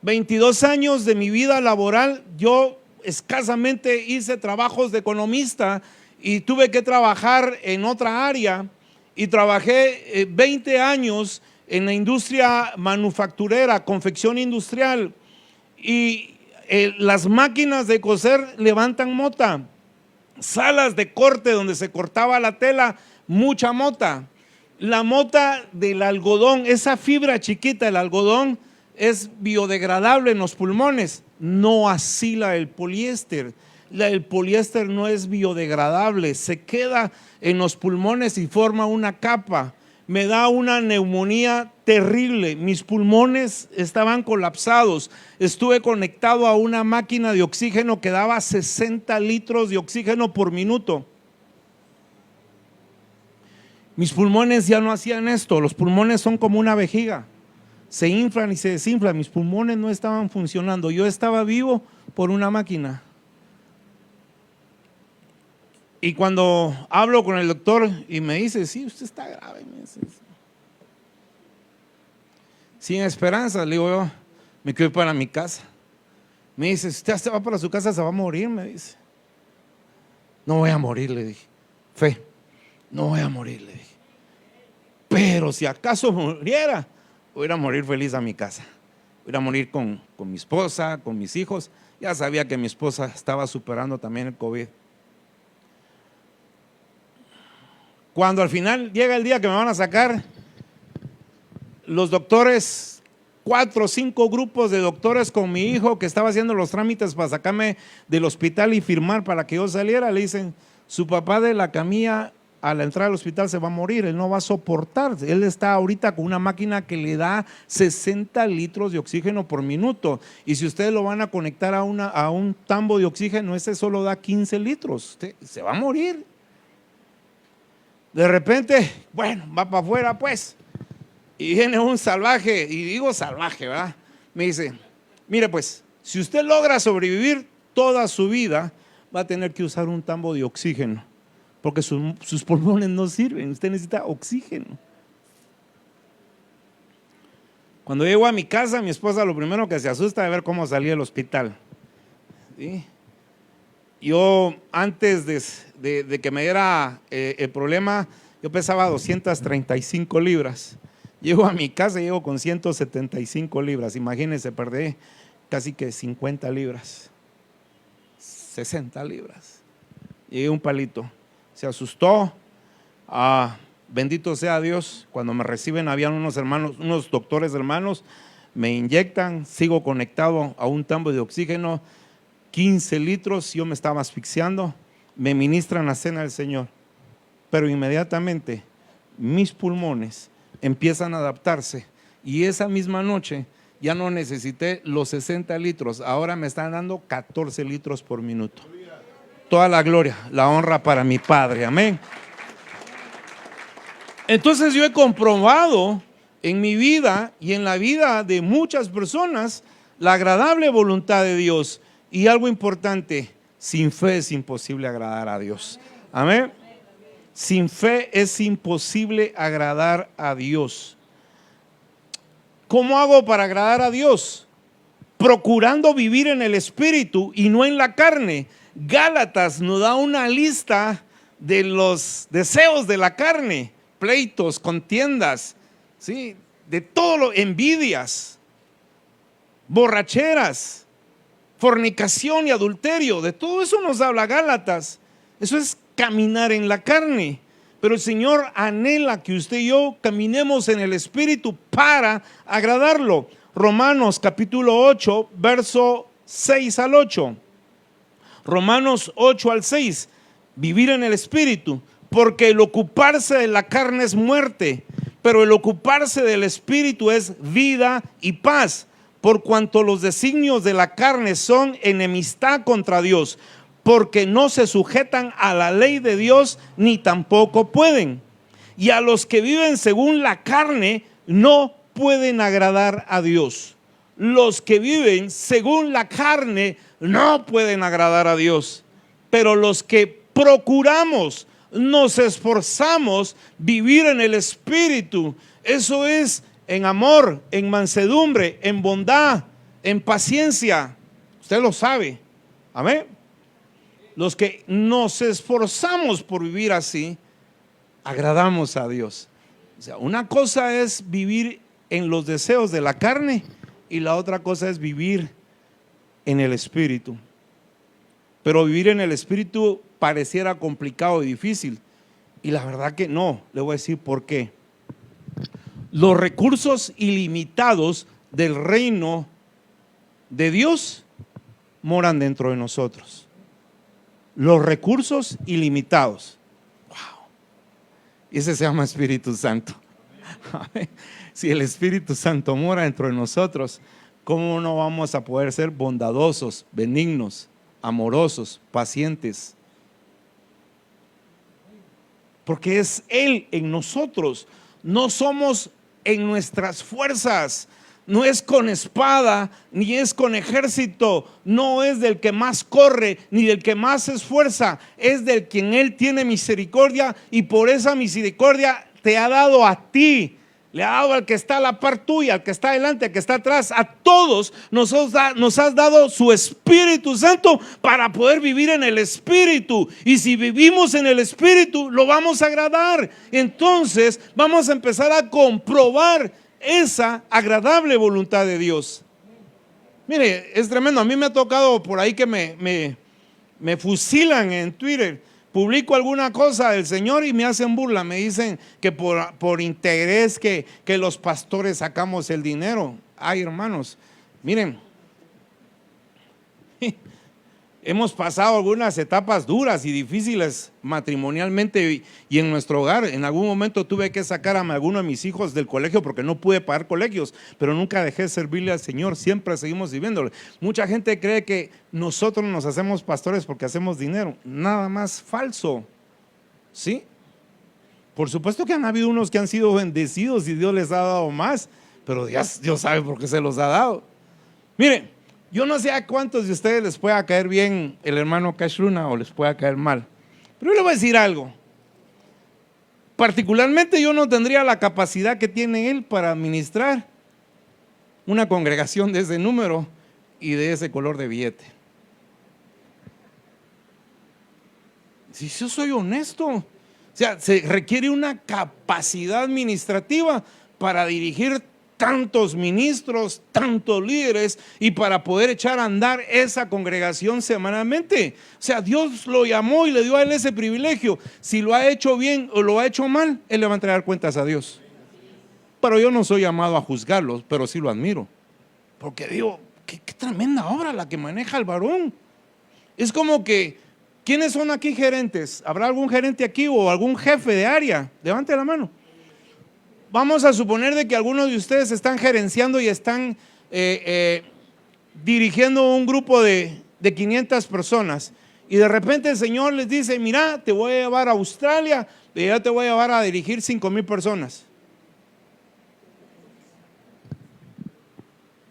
22 años de mi vida laboral, yo escasamente hice trabajos de economista y tuve que trabajar en otra área, y trabajé 20 años en la industria manufacturera, confección industrial, y las máquinas de coser levantan mota, salas de corte donde se cortaba la tela, mucha mota. La mota del algodón, esa fibra chiquita del algodón, es biodegradable en los pulmones. No así la del poliéster. La del poliéster no es biodegradable, se queda en los pulmones y forma una capa. Me da una neumonía terrible, mis pulmones estaban colapsados, estuve conectado a una máquina de oxígeno que daba 60 litros de oxígeno por minuto. Mis pulmones ya no hacían esto, los pulmones son como una vejiga, se inflan y se desinflan, mis pulmones no estaban funcionando, yo estaba vivo por una máquina. Y cuando hablo con el doctor y me dice, sí, usted está grave, me dice, sin esperanza, le digo yo, me quiero ir para mi casa. Me dice, si usted se va para su casa se va a morir, me dice. No voy a morir, le dije. Fe, no voy a morir, le dije. Pero si acaso muriera, voy a ir a morir feliz a mi casa. Voy a ir a morir con mi esposa, con mis hijos. Ya sabía que mi esposa estaba superando también el COVID. Cuando al final llega el día que me van a sacar, los doctores, 4 o 5 grupos de doctores con mi hijo que estaba haciendo los trámites para sacarme del hospital y firmar para que yo saliera, le dicen, su papá de la camilla a la entrada del hospital se va a morir, él no va a soportar, él está ahorita con una máquina que le da 60 litros de oxígeno por minuto, y si ustedes lo van a conectar a un tambo de oxígeno, ese solo da 15 litros, usted se va a morir. De repente, bueno, va para afuera pues, y viene un salvaje, y digo salvaje, ¿verdad? Me dice, mire pues, si usted logra sobrevivir toda su vida, va a tener que usar un tambo de oxígeno, porque sus pulmones no sirven, usted necesita oxígeno. Cuando llego a mi casa, mi esposa lo primero que se asusta de ver cómo salí del hospital. ¿Sí? Yo antes de que me diera el problema, yo pesaba 235 libras. Llego a mi casa y llego con 175 libras. Imagínense, perdí casi que 50 libras, 60 libras. Llegué un palito. Se asustó. Bendito sea Dios. Cuando me reciben, habían unos hermanos, unos doctores hermanos, me inyectan, sigo conectado a un tambo de oxígeno, 15 litros, yo me estaba asfixiando, me ministran la cena del Señor, pero inmediatamente mis pulmones empiezan a adaptarse y esa misma noche ya no necesité los 60 litros, ahora me están dando 14 litros por minuto. Toda la gloria, la honra para mi Padre, amén. Entonces yo he comprobado en mi vida y en la vida de muchas personas la agradable voluntad de Dios. Y algo importante, sin fe es imposible agradar a Dios. Amén. Sin fe es imposible agradar a Dios. ¿Cómo hago para agradar a Dios? Procurando vivir en el Espíritu y no en la carne. Gálatas nos da una lista de los deseos de la carne, pleitos, contiendas, ¿sí? De todo lo, envidias, borracheras, fornicación y adulterio, de todo eso nos habla Gálatas. Eso es caminar en la carne, pero el Señor anhela que usted y yo caminemos en el Espíritu para agradarlo. Romanos capítulo 8, verso 6 al 8. Romanos 8 al 6, vivir en el Espíritu, porque el ocuparse de la carne es muerte, pero el ocuparse del Espíritu es vida y paz. Por cuanto los designios de la carne son enemistad contra Dios, porque no se sujetan a la ley de Dios, ni tampoco pueden. Y a los que viven según la carne no pueden agradar a Dios. Los que viven según la carne no pueden agradar a Dios. Pero los que procuramos, nos esforzamos vivir en el Espíritu, eso es en amor, en mansedumbre, en bondad, en paciencia. Usted lo sabe. Amén. Los que nos esforzamos por vivir así, agradamos a Dios. O sea, una cosa es vivir en los deseos de la carne y la otra cosa es vivir en el Espíritu. Pero vivir en el Espíritu pareciera complicado y difícil. Y la verdad que no. Le voy a decir por qué. los recursos ilimitados del reino de Dios moran dentro de nosotros. Los recursos ilimitados. Wow. Ese se llama Espíritu Santo. Si el Espíritu Santo mora dentro de nosotros, ¿cómo no vamos a poder ser bondadosos, benignos, amorosos, pacientes? Porque es Él en nosotros. No somos en nuestras fuerzas. No es con espada, ni es con ejército. No es del que más corre, ni del que más se esfuerza. Es del quien Él tiene misericordia, y por esa misericordia te ha dado a ti. Le ha dado al que está a la par tuya, al que está adelante, al que está atrás. A todos nos has dado su Espíritu Santo para poder vivir en el Espíritu. Y si vivimos en el Espíritu, lo vamos a agradar. Entonces vamos a empezar a comprobar esa agradable voluntad de Dios. Mire, es tremendo. A mí me ha tocado por ahí que me fusilan en Twitter. Publico alguna cosa del Señor y me hacen burla. Me dicen que por interés que los pastores sacamos el dinero. Ay, hermanos, miren, hemos pasado algunas etapas duras y difíciles matrimonialmente y en nuestro hogar. En algún momento tuve que sacar a alguno de mis hijos del colegio porque no pude pagar colegios, pero nunca dejé de servirle al Señor, siempre seguimos sirviéndole. Mucha gente cree que nosotros nos hacemos pastores porque hacemos dinero. Nada más falso, ¿sí? Por supuesto que han habido unos que han sido bendecidos y Dios les ha dado más, pero Dios sabe por qué se los ha dado. Miren, yo no sé a cuántos de ustedes les pueda caer bien el hermano Cash Luna o les pueda caer mal, pero yo le voy a decir algo. Particularmente yo no tendría la capacidad que tiene él para administrar una congregación de ese número y de ese color de billete. Si yo soy honesto, o sea, se requiere una capacidad administrativa para dirigir tantos ministros, tantos líderes y para poder echar a andar esa congregación semanalmente. O sea, Dios lo llamó y le dio a él ese privilegio. Si lo ha hecho bien o lo ha hecho mal, él le va a entregar cuentas a Dios. Pero yo no soy llamado a juzgarlos, pero sí lo admiro. Porque digo, qué tremenda obra la que maneja el varón. Es como que, ¿quiénes son aquí gerentes? ¿Habrá algún gerente aquí o algún jefe de área? Levante la mano. Vamos a suponer de que algunos de ustedes están gerenciando y están dirigiendo un grupo de 500 personas y de repente el Señor les dice, mira, te voy a llevar a Australia y ya te voy a llevar a dirigir 5,000 personas.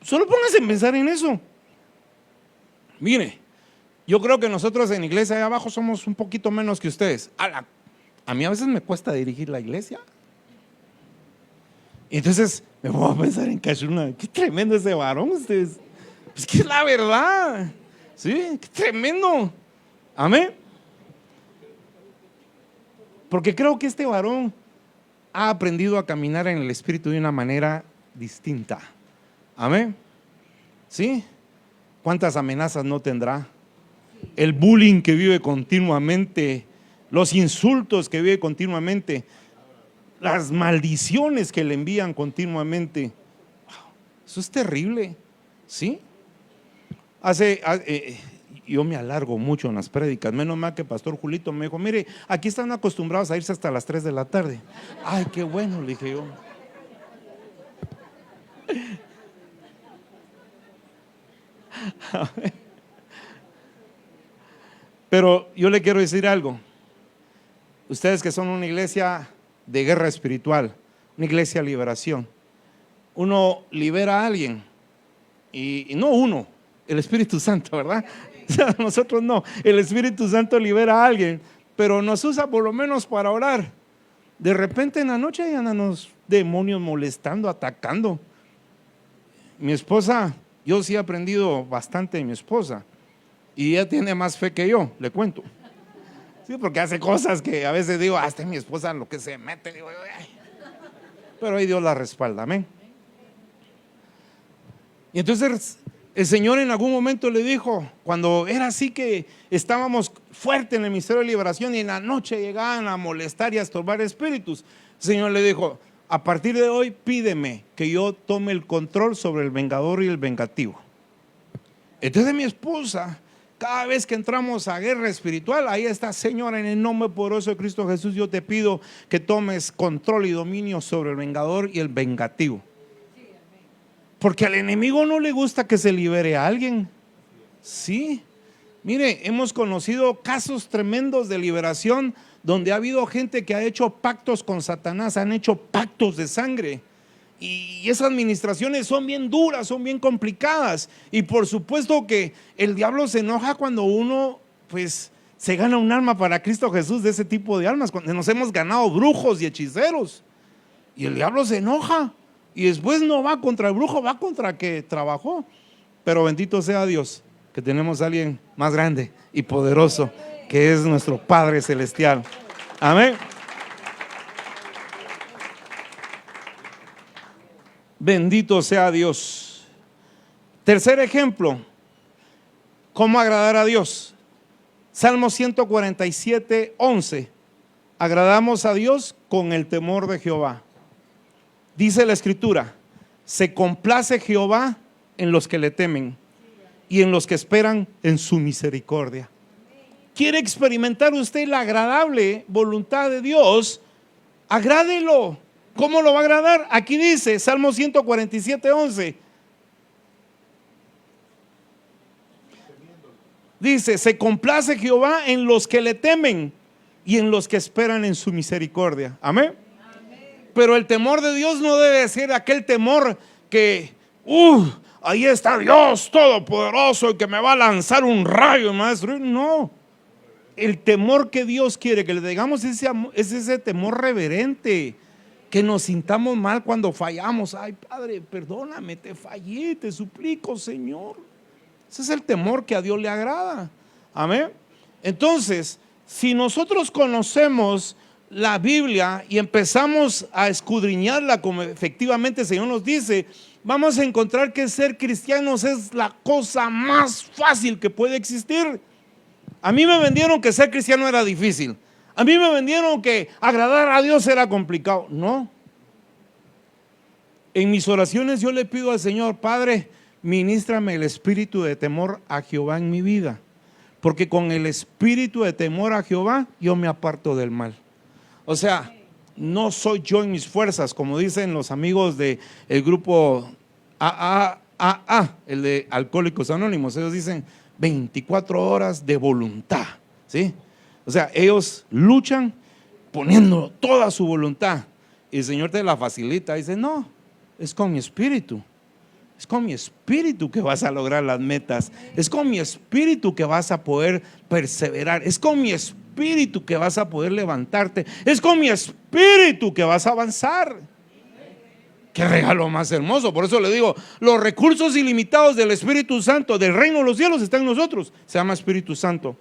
Solo pónganse a pensar en eso. Mire, yo creo que nosotros en iglesia allá abajo somos un poquito menos que ustedes. A mí a veces me cuesta dirigir la iglesia. Entonces me voy a pensar en Cachuna, qué tremendo ese varón ustedes. Pues que es la verdad, sí, qué tremendo. Amén. Porque creo que este varón ha aprendido a caminar en el Espíritu de una manera distinta. Amén. ¿Sí? ¿Cuántas amenazas no tendrá? El bullying que vive continuamente, los insultos que vive continuamente, las maldiciones que le envían continuamente. Eso es terrible, ¿sí? Yo me alargo mucho en las prédicas. Menos mal que Pastor Julito me dijo, mire, aquí están acostumbrados a irse hasta las 3 de la tarde. Ay, qué bueno, le dije yo. Pero yo le quiero decir algo. Ustedes que son una iglesia de guerra espiritual, una iglesia de liberación, uno libera a alguien y no uno, el Espíritu Santo, ¿verdad? O sea, nosotros no, el Espíritu Santo libera a alguien, pero nos usa por lo menos para orar. De repente en la noche hay unos demonios molestando, atacando. Mi esposa, yo sí he aprendido bastante de mi esposa y ella tiene más fe que yo, le cuento. Sí, porque hace cosas que a veces digo, hasta mi esposa lo que se mete, digo, ay. Pero ahí Dios la respalda, amén. Y entonces el Señor en algún momento le dijo, cuando era así que estábamos fuertes en el ministerio de liberación y en la noche llegaban a molestar y a estorbar espíritus, el Señor le dijo, a partir de hoy pídeme que yo tome el control sobre el vengador y el vengativo. Entonces mi esposa, cada vez que entramos a guerra espiritual, ahí está: Señor, en el nombre poderoso de Cristo Jesús, yo te pido que tomes control y dominio sobre el vengador y el vengativo. Porque al enemigo no le gusta que se libere a alguien. Sí, mire, hemos conocido casos tremendos de liberación donde ha habido gente que ha hecho pactos con Satanás, han hecho pactos de sangre. Y esas administraciones son bien duras, son bien complicadas. Y por supuesto que el diablo se enoja cuando uno pues se gana un alma para Cristo Jesús, de ese tipo de almas, cuando nos hemos ganado brujos y hechiceros. Y el diablo se enoja y después no va contra el brujo, va contra el que trabajó. Pero bendito sea Dios que tenemos a alguien más grande y poderoso, que es nuestro Padre Celestial. Amén. Bendito sea Dios. Tercer ejemplo, ¿cómo agradar a Dios? Salmo 147, 11. Agradamos a Dios con el temor de Jehová. Dice la Escritura: se complace Jehová en los que le temen y en los que esperan en su misericordia. ¿Quiere experimentar usted la agradable voluntad de Dios? Agrádelo. ¿Cómo lo va a agradar? Aquí dice Salmo 147, 11. Dice: se complace Jehová en los que le temen y en los que esperan en su misericordia. Amén. Pero el temor de Dios no debe ser aquel temor que ahí está Dios todopoderoso y que me va a lanzar un rayo, maestro. No. El temor que Dios quiere que le digamos es ese temor reverente, que nos sintamos mal cuando fallamos. Ay, Padre, perdóname, te fallé, te suplico, Señor. Ese es el temor que a Dios le agrada. Amén. Entonces, si nosotros conocemos la Biblia y empezamos a escudriñarla como efectivamente el Señor nos dice, vamos a encontrar que ser cristianos es la cosa más fácil que puede existir. A mí me vendieron que ser cristiano era difícil. A mí me vendieron que agradar a Dios era complicado. No. En mis oraciones yo le pido al Señor: Padre, ministrame el espíritu de temor a Jehová en mi vida, porque con el espíritu de temor a Jehová yo me aparto del mal. O sea, no soy yo en mis fuerzas, como dicen los amigos del grupo AAA, el de Alcohólicos Anónimos. Ellos dicen 24 horas de voluntad, ¿sí? O sea, ellos luchan poniendo toda su voluntad y el Señor te la facilita. Dice: no, es con mi espíritu. Es con mi espíritu que vas a lograr las metas. Es con mi espíritu que vas a poder perseverar. Es con mi espíritu que vas a poder levantarte. Es con mi espíritu que vas a avanzar. Qué regalo más hermoso. Por eso le digo, los recursos ilimitados del Espíritu Santo, del reino de los cielos, están en nosotros. Se llama Espíritu Santo.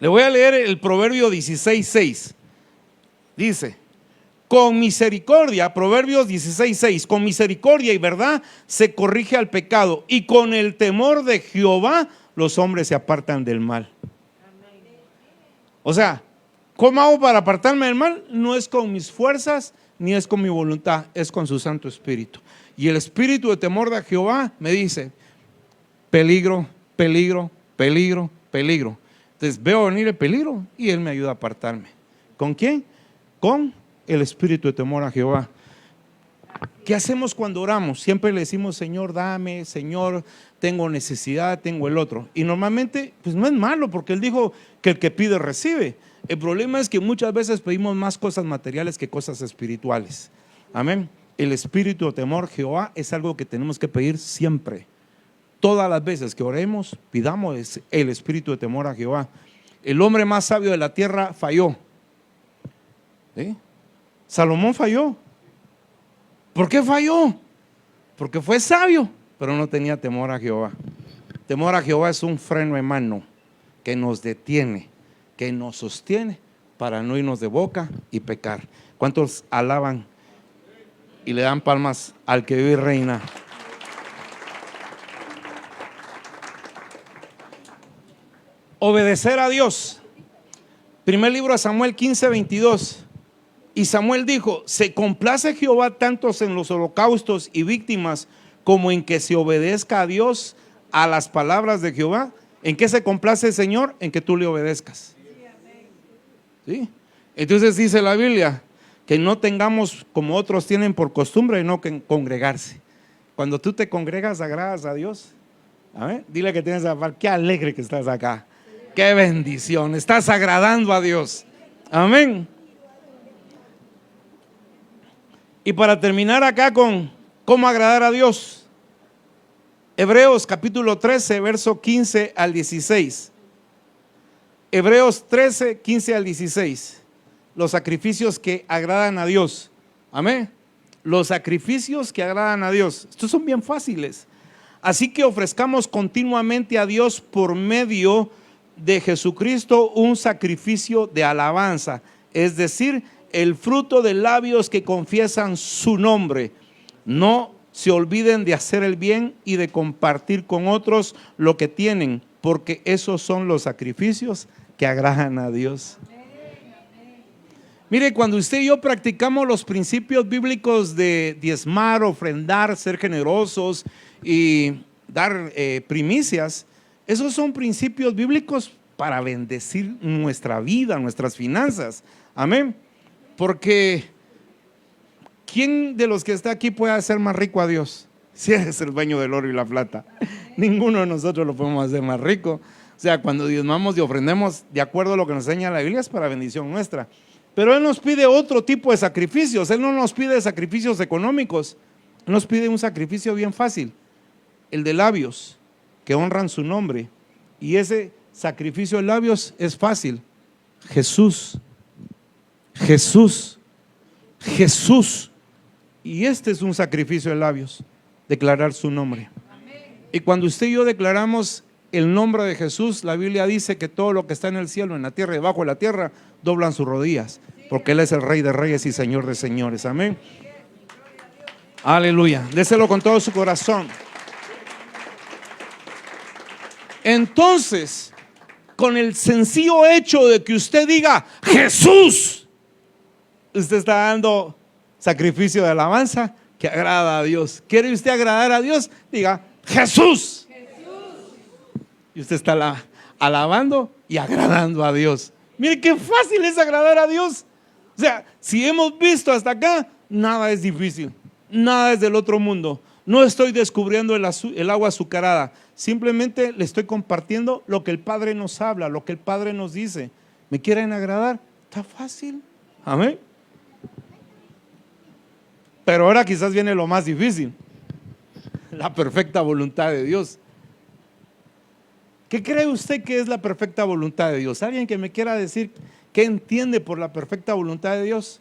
Le voy a leer el Proverbio 16:6. Dice: con misericordia, Proverbios 16:6, con misericordia y verdad se corrige al pecado, y con el temor de Jehová los hombres se apartan del mal. O sea, ¿cómo hago para apartarme del mal? No es con mis fuerzas ni es con mi voluntad, es con su Santo Espíritu. Y el espíritu de temor de Jehová me dice: peligro, peligro, peligro, peligro. Entonces veo venir el peligro y Él me ayuda a apartarme. ¿Con quién? Con el espíritu de temor a Jehová. ¿Qué hacemos cuando oramos? Siempre le decimos: Señor, dame, Señor, tengo necesidad, tengo el otro. Y normalmente, pues no es malo, porque Él dijo que el que pide recibe. El problema es que muchas veces pedimos más cosas materiales que cosas espirituales. Amén. El espíritu de temor a Jehová es algo que tenemos que pedir siempre. Todas las veces que oremos, pidamos el espíritu de temor a Jehová. El hombre más sabio de la tierra falló. ¿Sí? Salomón falló. ¿Por qué falló? Porque fue sabio, pero no tenía temor a Jehová. Temor a Jehová es un freno de mano que nos detiene, que nos sostiene para no irnos de boca y pecar. ¿Cuántos alaban y le dan palmas al que vive y reina? Obedecer a Dios. Primer libro de Samuel 15:22. Y Samuel dijo: ¿se complace Jehová tantos en los holocaustos y víctimas como en que se obedezca a Dios, a las palabras de Jehová? ¿En qué se complace el Señor? En que tú le obedezcas. ¿Sí? Entonces dice la Biblia que no tengamos como otros tienen por costumbre, no que congregarse. Cuando tú te congregas, agradas a Dios. ¿Amén? Dile que tienes a par, qué alegre que estás acá. Qué bendición, estás agradando a Dios. Amén. Y para terminar acá con cómo agradar a Dios, Hebreos capítulo 13, verso 15 al 16. Hebreos 13, 15 al 16. Los sacrificios que agradan a Dios. Amén. Los sacrificios que agradan a Dios. Estos son bien fáciles. Así que ofrezcamos continuamente a Dios por medio de Jesucristo un sacrificio de alabanza, es decir, el fruto de labios que confiesan su nombre. No se olviden de hacer el bien y de compartir con otros lo que tienen, porque esos son los sacrificios que agradan a Dios. Mire, cuando usted y yo practicamos los principios bíblicos de diezmar, ofrendar, ser generosos y dar primicias, esos son principios bíblicos para bendecir nuestra vida, nuestras finanzas. Amén. Porque ¿quién de los que está aquí puede hacer más rico a Dios? Si eres el dueño del oro y la plata. Ninguno de nosotros lo podemos hacer más rico. O sea, cuando diezmamos y ofrendemos de acuerdo a lo que nos enseña la Biblia, es para bendición nuestra. Pero Él nos pide otro tipo de sacrificios. Él no nos pide sacrificios económicos. Él nos pide un sacrificio bien fácil, el de labios que honran su nombre. Y ese sacrificio de labios es fácil. Jesús, Jesús, Jesús. Y este es un sacrificio de labios, declarar su nombre. Y cuando usted y yo declaramos el nombre de Jesús, la Biblia dice que todo lo que está en el cielo, en la tierra y debajo de la tierra, doblan sus rodillas, porque Él es el Rey de Reyes y Señor de Señores. Amén. Aleluya. Déselo con todo su corazón. Entonces, con el sencillo hecho de que usted diga Jesús, usted está dando sacrificio de alabanza que agrada a Dios. ¿Quiere usted agradar a Dios? Diga Jesús. Y usted está alabando y agradando a Dios. Mire qué fácil es agradar a Dios. O sea, si hemos visto hasta acá, nada es difícil, nada es del otro mundo. No estoy descubriendo el agua azucarada. Simplemente le estoy compartiendo lo que el Padre nos habla, lo que el Padre nos dice. ¿Me quieren agradar? Está fácil. Amén. Pero ahora quizás viene lo más difícil: la perfecta voluntad de Dios. ¿Qué cree usted que es la perfecta voluntad de Dios? ¿Alguien que me quiera decir qué entiende por la perfecta voluntad de Dios?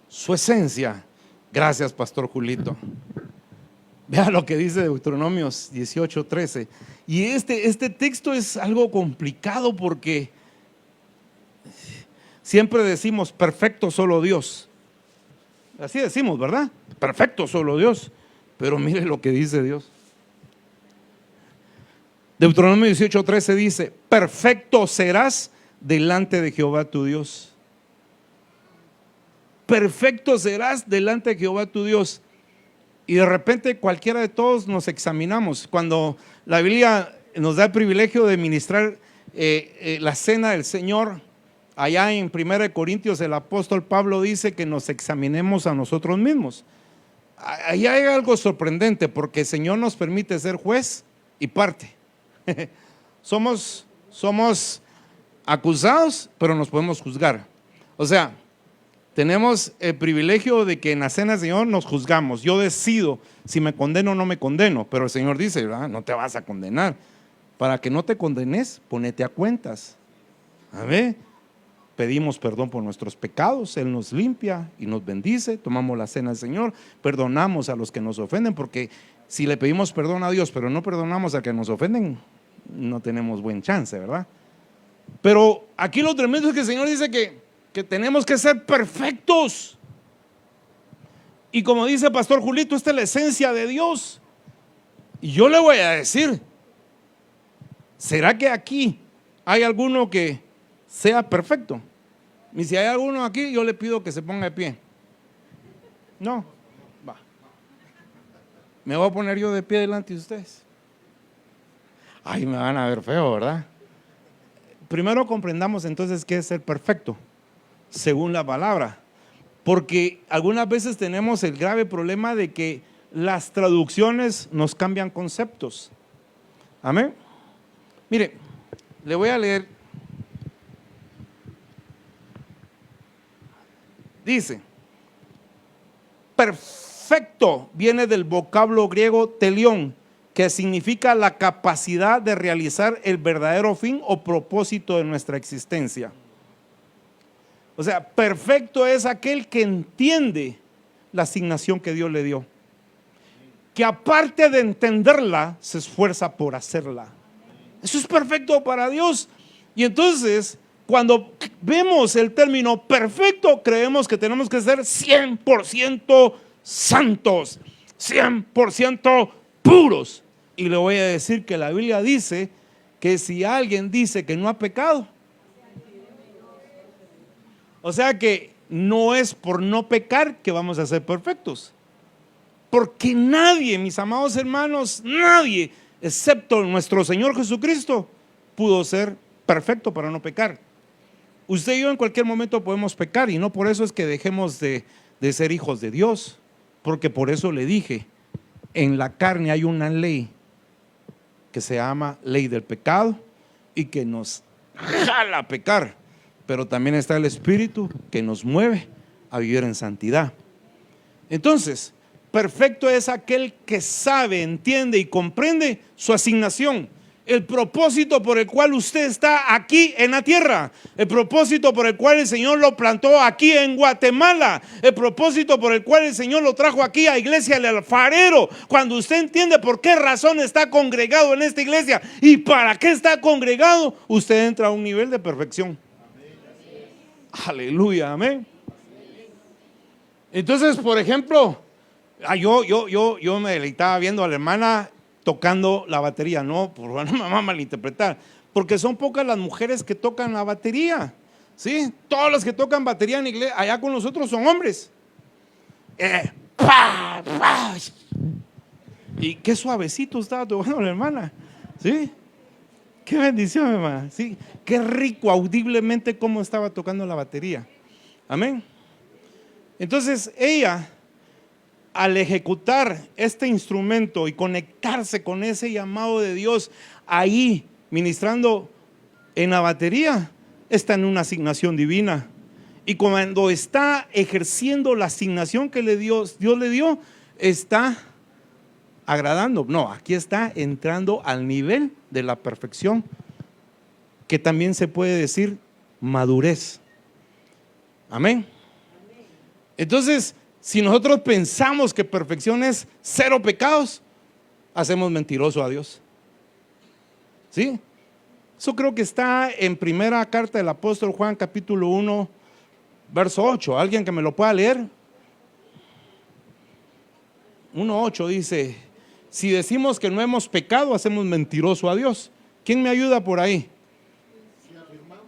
Su esencia. Gracias, Pastor Julito. Vea lo que dice Deuteronomios 18:13. Y este texto es algo complicado porque siempre decimos perfecto solo Dios. Así decimos, ¿verdad? Perfecto solo Dios. Pero mire lo que dice Dios. Deuteronomio 18:13 dice: perfecto serás delante de Jehová tu Dios. Perfecto serás delante de Jehová tu Dios. Y de repente cualquiera de todos nos examinamos. Cuando la Biblia nos da el privilegio de ministrar la cena del Señor, allá en 1 Corintios el apóstol Pablo dice que nos examinemos a nosotros mismos. Allá hay algo sorprendente, porque el Señor nos permite ser juez y parte. Somos acusados, pero nos podemos juzgar. O sea, tenemos el privilegio de que en la cena del Señor nos juzgamos. Yo decido si me condeno o no me condeno, pero el Señor dice: no te vas a condenar. Para que no te condenes, ponete a cuentas. A ver, pedimos perdón por nuestros pecados, Él nos limpia y nos bendice. Tomamos la cena del Señor, perdonamos a los que nos ofenden, porque si le pedimos perdón a Dios, pero no perdonamos a que nos ofenden, no tenemos buen chance, ¿verdad? Pero aquí lo tremendo es que el Señor dice que tenemos que ser perfectos. Y como dice Pastor Julito, esta es la esencia de Dios. Y yo le voy a decir, ¿será que aquí hay alguno que sea perfecto? Y si hay alguno aquí, yo le pido que se ponga de pie. No, va. Me voy a poner yo de pie delante de ustedes. Ay, me van a ver feo, ¿verdad? Primero comprendamos entonces qué es ser perfecto, según la palabra. Porque algunas veces tenemos el grave problema de que las traducciones nos cambian conceptos. Amén. Mire, le voy a leer. Dice, perfecto viene del vocablo griego telión, que significa la capacidad de realizar el verdadero fin o propósito de nuestra existencia. O sea, perfecto es aquel que entiende la asignación que Dios le dio, que aparte de entenderla, se esfuerza por hacerla. Eso es perfecto para Dios. Y entonces, cuando vemos el término perfecto, creemos que tenemos que ser 100% santos, 100% puros. Y le voy a decir que la Biblia dice que si alguien dice que no ha pecado, o sea que no es por no pecar que vamos a ser perfectos. Porque nadie, mis amados hermanos, nadie, excepto nuestro Señor Jesucristo, pudo ser perfecto para no pecar. Usted y yo en cualquier momento podemos pecar, y no por eso es que dejemos de ser hijos de Dios. Porque por eso le dije, en la carne hay una ley que se llama ley del pecado y que nos jala a pecar. Pero también está el Espíritu que nos mueve a vivir en santidad. Entonces, perfecto es aquel que sabe, entiende y comprende su asignación, el propósito por el cual usted está aquí en la tierra, el propósito por el cual el Señor lo plantó aquí en Guatemala, el propósito por el cual el Señor lo trajo aquí a Iglesia del Alfarero. Cuando usted entiende por qué razón está congregado en esta iglesia y para qué está congregado, usted entra a un nivel de perfección. Aleluya, amén. Entonces, por ejemplo, yo me deleitaba viendo a la hermana tocando la batería. No, por favor, no me va a malinterpretar, porque son pocas las mujeres que tocan la batería, ¿sí? Todas las que tocan batería en iglesia, allá con nosotros son hombres. Y qué suavecito estaba tocando la hermana, ¿sí? Qué bendición, hermana, ¿sí? Qué rico audiblemente cómo estaba tocando la batería. Amén. Entonces ella, al ejecutar este instrumento y conectarse con ese llamado de Dios, ahí ministrando en la batería, está en una asignación divina. Y cuando está ejerciendo la asignación que Dios le dio, está agradando. No, aquí está entrando al nivel de la perfección, que también se puede decir madurez. Amén. Entonces, si nosotros pensamos que perfección es 0 pecados, hacemos mentiroso a Dios. ¿Sí? Eso creo que está en primera carta del apóstol Juan, capítulo 1, verso 8. ¿Alguien que me lo pueda leer? 1:8 dice: si decimos que no hemos pecado, hacemos mentiroso a Dios. ¿Quién me ayuda por ahí? Si afirmamos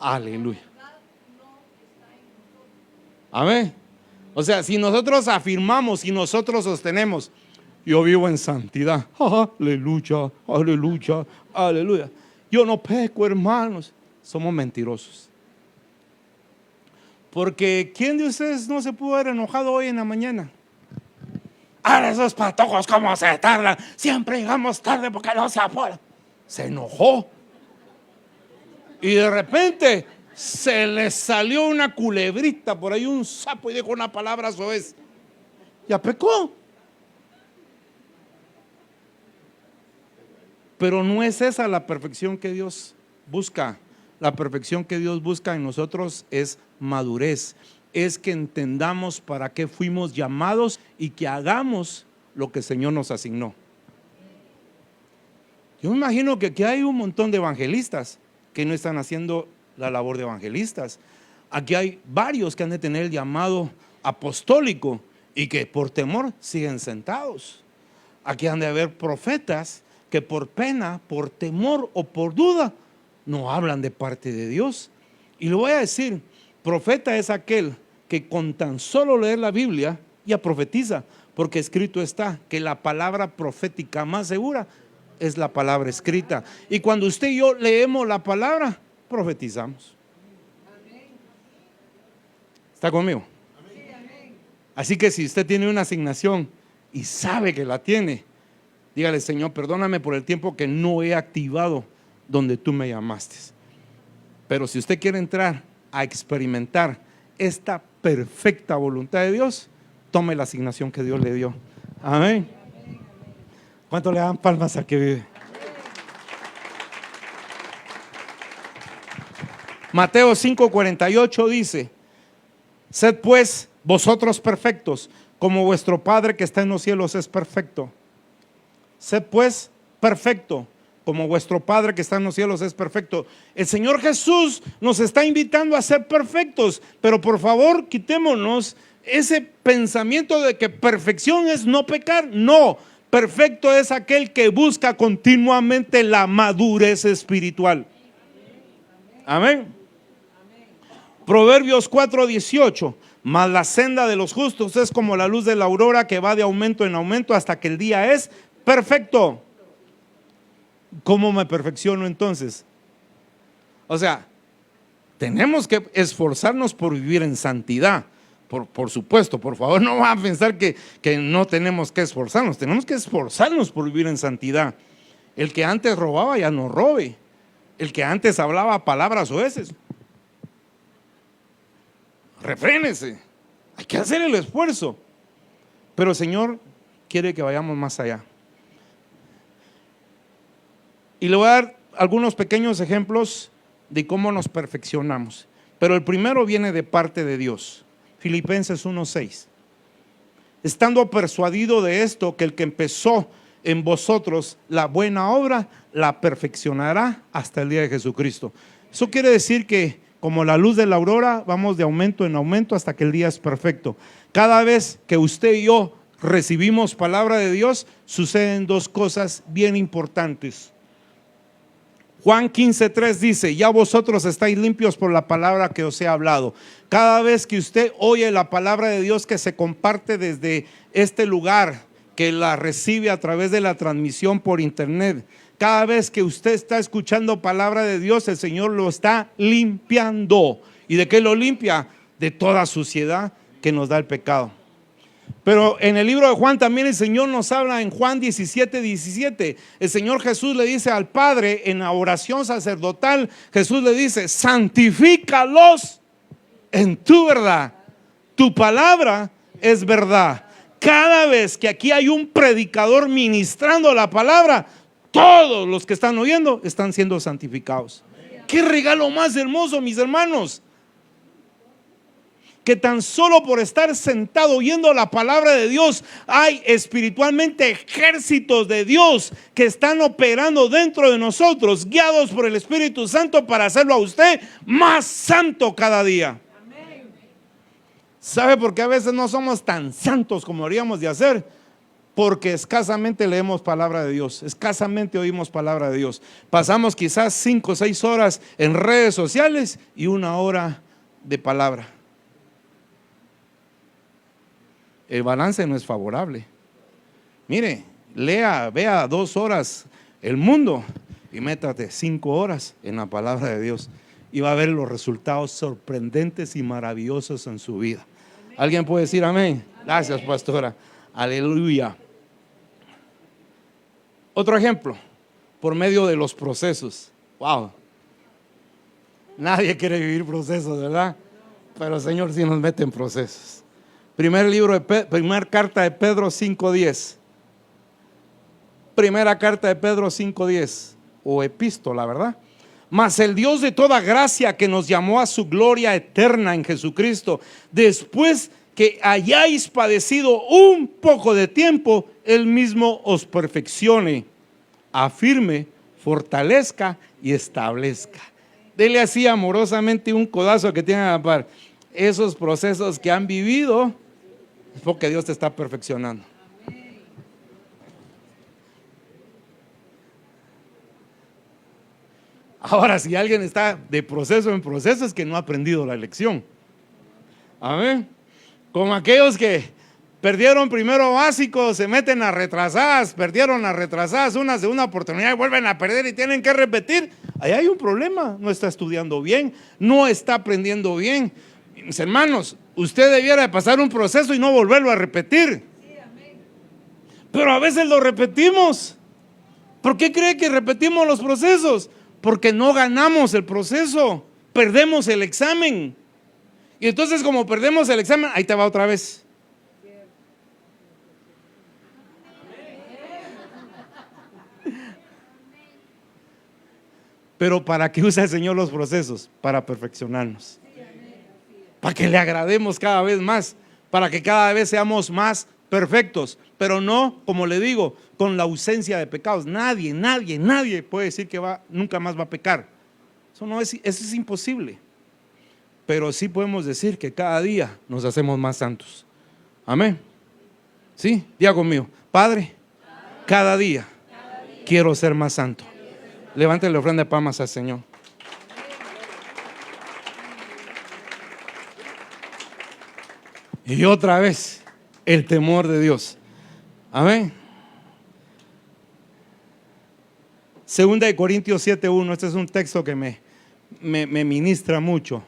Aleluya. Amén. O sea, si nosotros afirmamos y nosotros sostenemos, yo vivo en santidad, aleluya, aleluya, aleluya, yo no peco, hermanos, somos mentirosos. Porque ¿quién de ustedes no se pudo haber enojado hoy en la mañana? Ahora esos patojos, ¿cómo se tardan? Siempre llegamos tarde porque no se apura. Se enojó. Y de repente se le salió una culebrita por ahí, un sapo, y dijo una palabra soez. Ya pecó. Pero no es esa la perfección que Dios busca. La perfección que Dios busca en nosotros es madurez. Es que entendamos para qué fuimos llamados y que hagamos lo que el Señor nos asignó. Yo me imagino que aquí hay un montón de evangelistas que no están haciendo la labor de evangelistas. Aquí hay varios que han de tener el llamado apostólico y que por temor siguen sentados. Aquí han de haber profetas que por pena, por temor o por duda no hablan de parte de Dios. Y le voy a decir, profeta es aquel que con tan solo leer la Biblia ya profetiza, porque escrito está que la palabra profética más segura es la palabra escrita. Y cuando usted y yo leemos la palabra, profetizamos. ¿Está conmigo? Así que si usted tiene una asignación y sabe que la tiene, dígale: Señor, perdóname por el tiempo que no he activado donde tú me llamaste. Pero si usted quiere entrar a experimentar esta perfecta voluntad de Dios, tome la asignación que Dios le dio. Amén. ¿Cuánto le dan palmas al que vive? Mateo 5:48 dice: sed pues vosotros perfectos, como vuestro Padre que está en los cielos es perfecto. Sed pues perfecto, como vuestro Padre que está en los cielos es perfecto. El Señor Jesús nos está invitando a ser perfectos, pero por favor quitémonos ese pensamiento de que perfección es no pecar. No, perfecto es aquel que busca continuamente la madurez espiritual. Amén. Proverbios 4:18: mas la senda de los justos es como la luz de la aurora, que va de aumento en aumento hasta que el día es perfecto. ¿Cómo me perfecciono entonces? O sea, tenemos que esforzarnos por vivir en santidad. Por supuesto, por favor, no van a pensar que no tenemos que esforzarnos. Tenemos que esforzarnos por vivir en santidad. El que antes robaba ya no robe. El que antes hablaba palabras oeces, refrénese. Hay que hacer el esfuerzo. Pero el Señor quiere que vayamos más allá. Y le voy a dar algunos pequeños ejemplos de cómo nos perfeccionamos. Pero el primero viene de parte de Dios. Filipenses 1:6: estando persuadido de esto, que el que empezó en vosotros la buena obra, la perfeccionará hasta el día de Jesucristo. Eso quiere decir que como la luz de la aurora, vamos de aumento en aumento hasta que el día es perfecto. Cada vez que usted y yo recibimos palabra de Dios, suceden dos cosas bien importantes. Juan 15:3 dice: ya vosotros estáis limpios por la palabra que os he hablado. Cada vez que usted oye la palabra de Dios que se comparte desde este lugar, que la recibe a través de la transmisión por internet, cada vez que usted está escuchando palabra de Dios, el Señor lo está limpiando. ¿Y de qué lo limpia? De toda suciedad que nos da el pecado. Pero en el libro de Juan también el Señor nos habla en Juan 17:17. El Señor Jesús le dice al Padre en la oración sacerdotal, Jesús le dice: santifícalos en tu verdad. Tu palabra es verdad. Cada vez que aquí hay un predicador ministrando la palabra, todos los que están oyendo están siendo santificados. Qué regalo más hermoso, mis hermanos, que tan solo por estar sentado oyendo la palabra de Dios, hay espiritualmente ejércitos de Dios que están operando dentro de nosotros, guiados por el Espíritu Santo para hacerlo a usted más santo cada día. ¿Sabe por qué a veces no somos tan santos como deberíamos de hacer? Porque escasamente leemos palabra de Dios, escasamente oímos palabra de Dios. Pasamos quizás 5 o 6 horas en redes sociales y 1 hora de palabra. El balance no es favorable. Mire, vea 2 horas el mundo y métate 5 horas en la palabra de Dios y va a ver los resultados sorprendentes y maravillosos en su vida. ¿Alguien puede decir amén? Gracias, pastora. Aleluya. Otro ejemplo, por medio de los procesos. Wow. Nadie quiere vivir procesos, ¿verdad? Pero el Señor sí nos mete en procesos. Primera carta de Pedro 5:10. Primera carta de Pedro 5:10, o epístola, ¿verdad? Mas el Dios de toda gracia, que nos llamó a su gloria eterna en Jesucristo, después que hayáis padecido un poco de tiempo, Él mismo os perfeccione, afirme, fortalezca y establezca. Dele así amorosamente un codazo que tiene a la par. Esos procesos que han vivido es porque Dios te está perfeccionando. Ahora, si alguien está de proceso en proceso, es que no ha aprendido la lección. Amén. Como aquellos que perdieron primero básico, se meten a retrasadas, perdieron a retrasadas una segunda oportunidad y vuelven a perder y tienen que repetir. Ahí hay un problema, no está estudiando bien, no está aprendiendo bien. Mis hermanos, usted debiera de pasar un proceso y no volverlo a repetir. Pero a veces lo repetimos. ¿Por qué cree que repetimos los procesos? Porque no ganamos el proceso, perdemos el examen. Y entonces, como perdemos el examen, ahí te va otra vez. Pero ¿para qué usa el Señor los procesos? Para perfeccionarnos, para que le agrademos cada vez más, para que cada vez seamos más perfectos, pero no, como le digo, con la ausencia de pecados. Nadie puede decir que nunca más va a pecar. Eso es imposible. Pero sí podemos decir que cada día nos hacemos más santos. Amén. Sí, diga conmigo: Padre, cada día quiero ser más santo. Levante la ofrenda de palmas al Señor. Y otra vez, el temor de Dios. Amén. Segunda de Corintios 7:1. Este es un texto que me ministra mucho.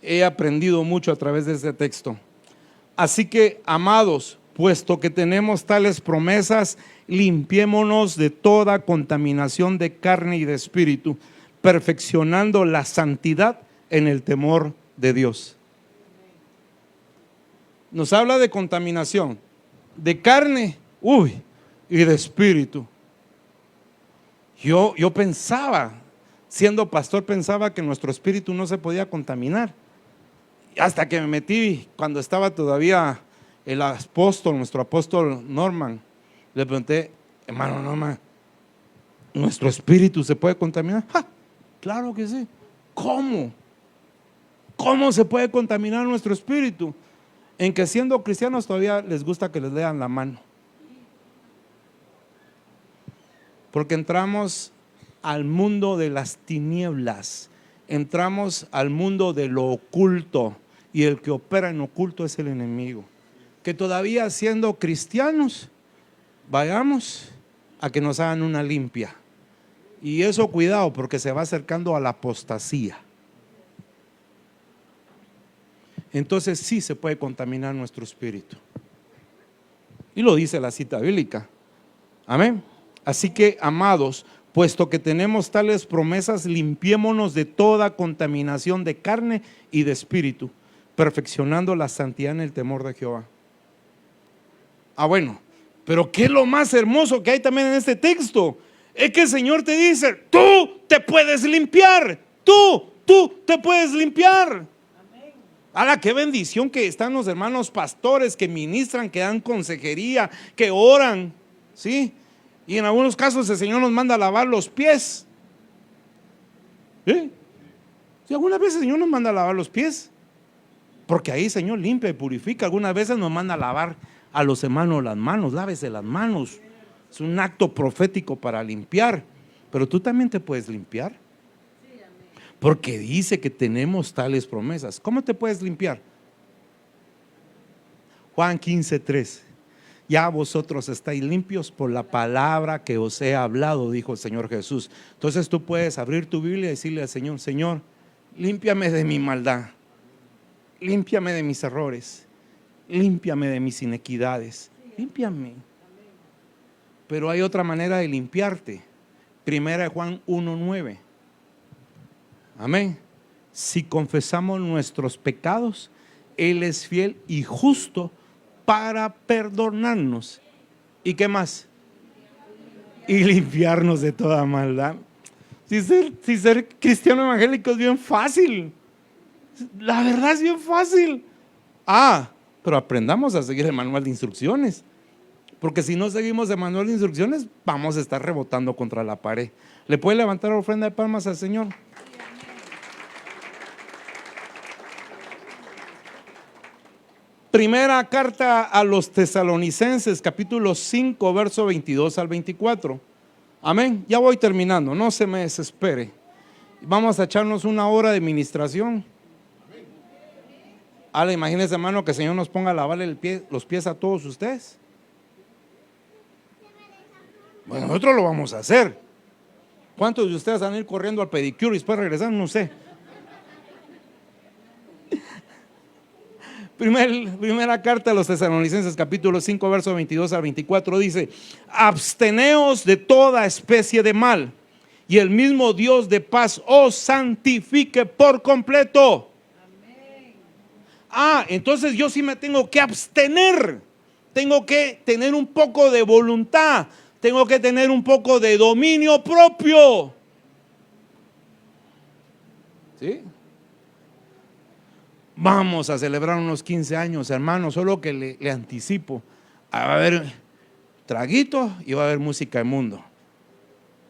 He aprendido mucho a través de este texto. Así que, amados, puesto que tenemos tales promesas, limpiémonos de toda contaminación de carne y de espíritu, perfeccionando la santidad en el temor de Dios. Nos habla de contaminación de carne, y de espíritu. Yo pensaba, siendo pastor, pensaba que nuestro espíritu no se podía contaminar. Hasta que me metí, cuando estaba todavía el apóstol, nuestro apóstol Norman, le pregunté: hermano Norman, ¿nuestro espíritu se puede contaminar? Claro que sí. ¿Cómo? ¿Cómo se puede contaminar nuestro espíritu? En que siendo cristianos todavía les gusta que les lean la mano. Porque entramos al mundo de las tinieblas, entramos al mundo de lo oculto, y el que opera en oculto es el enemigo. Que todavía siendo cristianos vayamos a que nos hagan una limpia. Y eso, cuidado, porque se va acercando a la apostasía. Entonces sí se puede contaminar nuestro espíritu. Y lo dice la cita bíblica. Amén. Así que, amados, puesto que tenemos tales promesas, limpiémonos de toda contaminación de carne y de espíritu, perfeccionando la santidad en el temor de Jehová. Bueno, pero ¿qué es lo más hermoso que hay también en este texto? Es que el Señor te dice: tú te puedes limpiar, tú te puedes limpiar. ¡Hala, qué bendición que están los hermanos pastores que ministran, que dan consejería, que oran! ¿Sí? Y en algunos casos el Señor nos manda a lavar los pies. Si algunas veces el Señor nos manda a lavar los pies, porque ahí el Señor limpia y purifica. Algunas veces nos manda a lavar a los hermanos las manos. Lávese las manos. Es un acto profético para limpiar. Pero tú también te puedes limpiar, porque dice que tenemos tales promesas. ¿Cómo te puedes limpiar? Juan 15:3. Ya vosotros estáis limpios por la palabra que os he hablado, dijo el Señor Jesús. Entonces tú puedes abrir tu Biblia y decirle al Señor: Señor, límpiame de mi maldad, límpiame de mis errores, límpiame de mis inequidades, límpiame. Pero hay otra manera de limpiarte. Primera de Juan 1:9. Amén. Si confesamos nuestros pecados, Él es fiel y justo para perdonarnos. ¿Y qué más? Y limpiarnos de toda maldad. Si ser cristiano evangélico es bien fácil. La verdad es bien fácil. Pero aprendamos a seguir el manual de instrucciones. Porque si no seguimos el manual de instrucciones, vamos a estar rebotando contra la pared. ¿Le puede levantar la ofrenda de palmas al Señor? Primera carta a los Tesalonicenses, capítulo 5, verso 22 al 24. Amén. Ya voy terminando, no se me desespere. Vamos a echarnos una hora de ministración. Ahora imagínense, hermano, que el Señor nos ponga a lavarle los pies a todos ustedes. Bueno, nosotros lo vamos a hacer. ¿Cuántos de ustedes van a ir corriendo al pedicure y después regresar? No sé. Primera carta a los Tesalonicenses, capítulo 5, verso 22 al 24 dice: absteneos de toda especie de mal, y el mismo Dios de paz os santifique por completo. Entonces yo sí me tengo que abstener, tengo que tener un poco de voluntad, tengo que tener un poco de dominio propio. ¿Sí? Vamos a celebrar unos 15 años, hermano, solo que le anticipo. Va a haber traguito y va a haber música de mundo.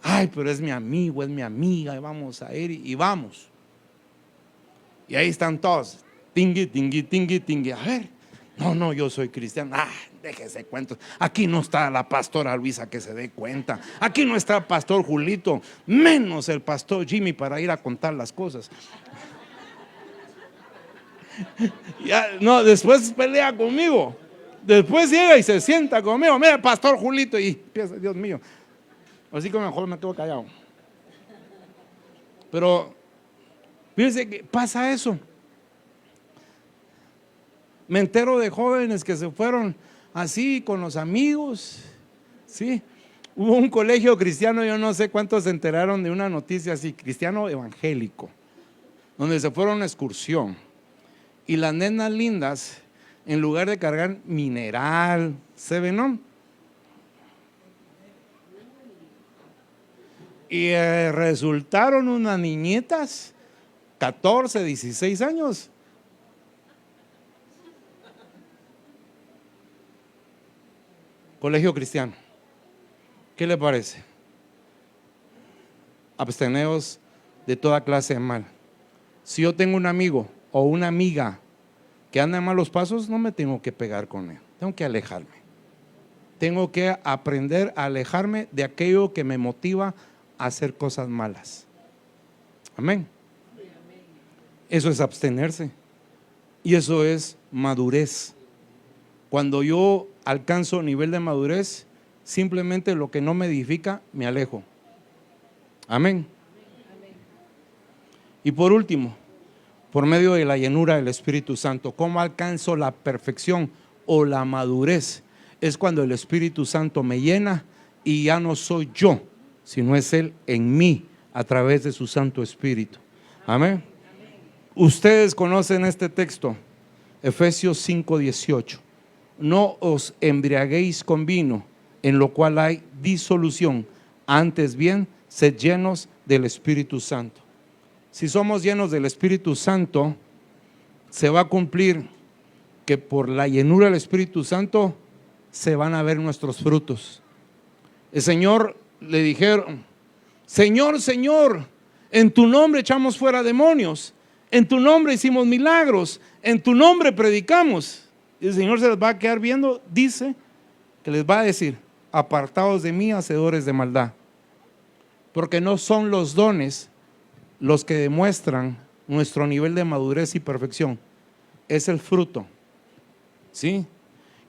Ay, pero es mi amigo, es mi amiga, y vamos a ir y vamos. Y ahí están todos. Tingui, tingui, tingui, tingui. A ver, no, yo soy cristiano. Déjese cuentos. Aquí no está la pastora Luisa, que se dé cuenta. Aquí no está el pastor Julito, menos el pastor Jimmy para ir a contar las cosas. Ya, no, después pelea conmigo. Después llega y se sienta conmigo. Mira, pastor Julito, y piensa, Dios mío. Así que mejor me quedo callado. Pero fíjense que pasa eso. Me entero de jóvenes que se fueron así con los amigos. Sí, hubo un colegio cristiano, yo no sé cuántos se enteraron de una noticia así, cristiano evangélico, donde se fueron a una excursión. Y las nenas lindas, en lugar de cargar mineral, ¿no? Y resultaron unas niñitas, 14, 16 años. Colegio cristiano. ¿Qué le parece? Absteneos de toda clase de mal. Si yo tengo un amigo o una amiga que anda en malos pasos, no me tengo que pegar con él, tengo que alejarme. Tengo que aprender a alejarme de aquello que me motiva a hacer cosas malas. Amén. Eso es abstenerse. Y eso es madurez. Cuando yo alcanzo nivel de madurez, simplemente lo que no me edifica, me alejo. Amén. Y por último, por medio de la llenura del Espíritu Santo, ¿cómo alcanzo la perfección o la madurez? Es cuando el Espíritu Santo me llena y ya no soy yo, sino es Él en mí a través de su Santo Espíritu. Amén. Ustedes conocen este texto, Efesios 5:18. No os embriaguéis con vino, en lo cual hay disolución, antes bien, sed llenos del Espíritu Santo. Si somos llenos del Espíritu Santo, se va a cumplir que por la llenura del Espíritu Santo se van a ver nuestros frutos. El Señor le dijeron: Señor, Señor, en tu nombre echamos fuera demonios, en tu nombre hicimos milagros, en tu nombre predicamos. Y el Señor se les va a quedar viendo, dice que les va a decir: apartados de mí, hacedores de maldad. Porque no son los dones los que demuestran nuestro nivel de madurez y perfección, es el fruto. ¿Sí?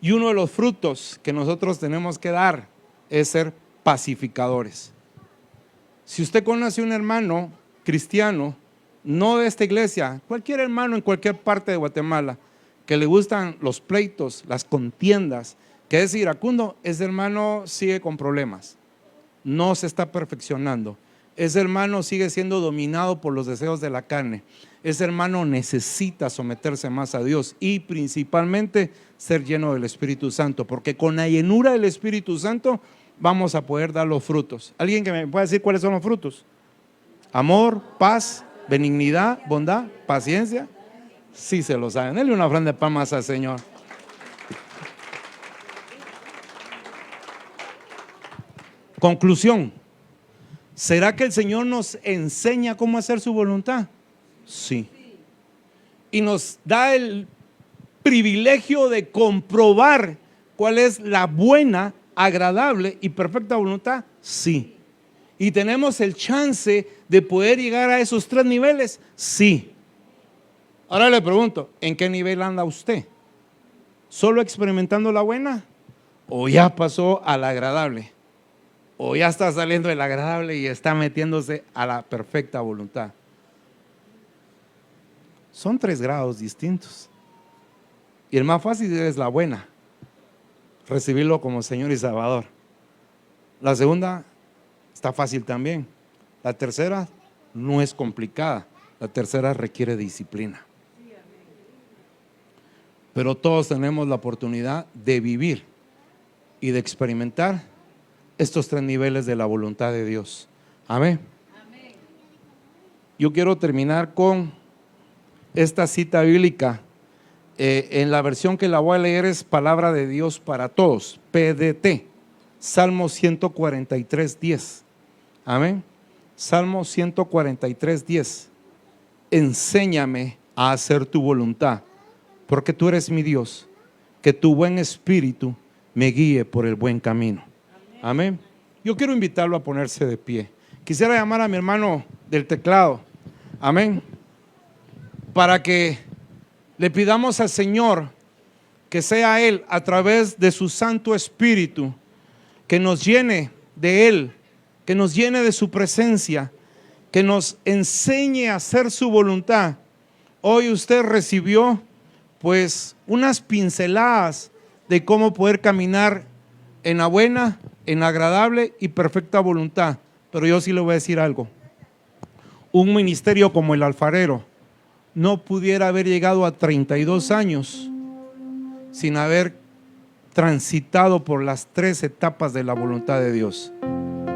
Y uno de los frutos que nosotros tenemos que dar es ser pacificadores. Si usted conoce a un hermano cristiano, no de esta iglesia, cualquier hermano en cualquier parte de Guatemala, que le gustan los pleitos, las contiendas, que es iracundo, ese hermano sigue con problemas, no se está perfeccionando. Ese hermano sigue siendo dominado por los deseos de la carne. Ese hermano necesita someterse más a Dios y principalmente ser lleno del Espíritu Santo, porque con la llenura del Espíritu Santo vamos a poder dar los frutos. ¿Alguien que me pueda decir cuáles son los frutos? Amor, paz, benignidad, bondad, paciencia. Sí se lo saben. Denle una ofrenda de palmas al Señor. Conclusión. ¿Será que el Señor nos enseña cómo hacer su voluntad? Sí. Y nos da el privilegio de comprobar cuál es la buena, agradable y perfecta voluntad. Sí. ¿Y tenemos el chance de poder llegar a esos 3 niveles? Sí. Ahora le pregunto, ¿en qué nivel anda usted? ¿Solo experimentando la buena? ¿O ya pasó a la agradable? ¿O ya está saliendo del agradable y está metiéndose a la perfecta voluntad? Son 3 grados distintos. Y el más fácil es la buena, recibirlo como Señor y Salvador. La segunda está fácil también. La tercera no es complicada. La tercera requiere disciplina. Pero todos tenemos la oportunidad de vivir y de experimentar estos 3 niveles de la voluntad de Dios. Amén. Yo quiero terminar con esta cita bíblica. En la versión que la voy a leer es Palabra de Dios para Todos, PDT, Salmo 143:10. Amén. Salmo 143:10. Enséñame a hacer tu voluntad, porque tú eres mi Dios, que tu buen espíritu me guíe por el buen camino. Amén. Yo quiero invitarlo a ponerse de pie. Quisiera llamar a mi hermano del teclado. Amén. Para que le pidamos al Señor que sea Él, a través de su Santo Espíritu, que nos llene de Él, que nos llene de su presencia, que nos enseñe a hacer su voluntad. Hoy usted recibió pues unas pinceladas de cómo poder caminar en la buena, en la agradable y perfecta voluntad. Pero yo sí le voy a decir algo. Un ministerio como el alfarero no pudiera haber llegado a 32 años sin haber transitado por las 3 etapas de la voluntad de Dios: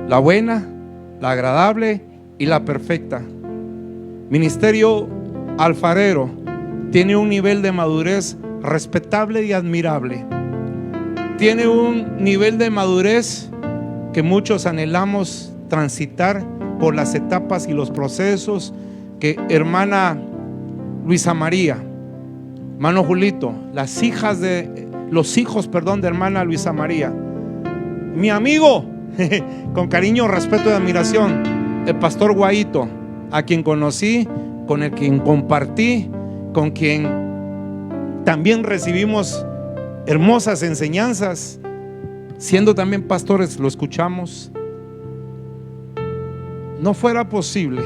la buena, la agradable y la perfecta. Ministerio alfarero tiene un nivel de madurez respetable y admirable. Tiene un nivel de madurez que muchos anhelamos transitar por las etapas y los procesos que hermana Luisa María, hermano Julito, los hijos de hermana Luisa María, mi amigo, con cariño, respeto y admiración, el pastor Guaito, a quien conocí, con el quien compartí, con quien también recibimos hermosas enseñanzas, siendo también pastores, lo escuchamos. No fuera posible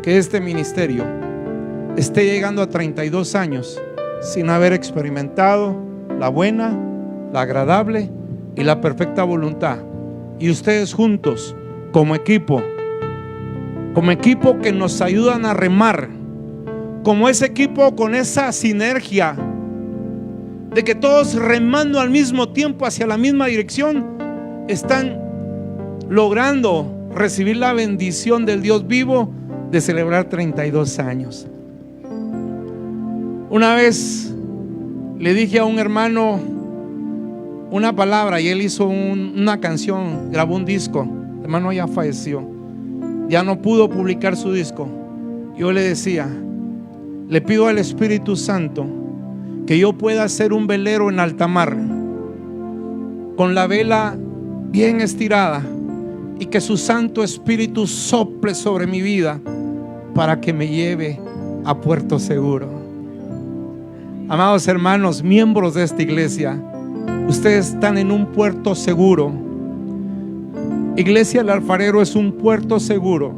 que este ministerio esté llegando a 32 años sin haber experimentado la buena, la agradable y la perfecta voluntad. Y ustedes juntos, como equipo que nos ayudan a remar, como ese equipo con esa sinergia de que todos remando al mismo tiempo hacia la misma dirección, están logrando recibir la bendición del Dios vivo de celebrar 32 años. Una vez le dije a un hermano una palabra y él hizo una canción, grabó un disco. El hermano ya falleció, ya no pudo publicar su disco. Yo le decía: le pido al Espíritu Santo que yo pueda ser un velero en alta mar, con la vela bien estirada, y que su Santo Espíritu sople sobre mi vida para que me lleve a puerto seguro. Amados hermanos, miembros de esta iglesia, ustedes están en un puerto seguro. Iglesia del Alfarero es un puerto seguro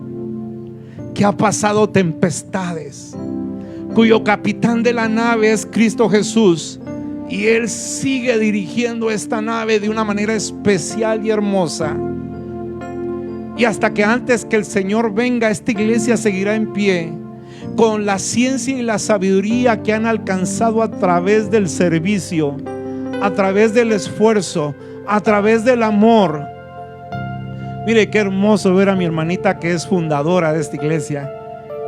que ha pasado tempestades, cuyo capitán de la nave es Cristo Jesús, y Él sigue dirigiendo esta nave de una manera especial y hermosa. Y hasta que antes que el Señor venga, esta iglesia seguirá en pie, con la ciencia y la sabiduría que han alcanzado a través del servicio, a través del esfuerzo, a través del amor. Mire qué hermoso ver a mi hermanita, que es fundadora de esta iglesia.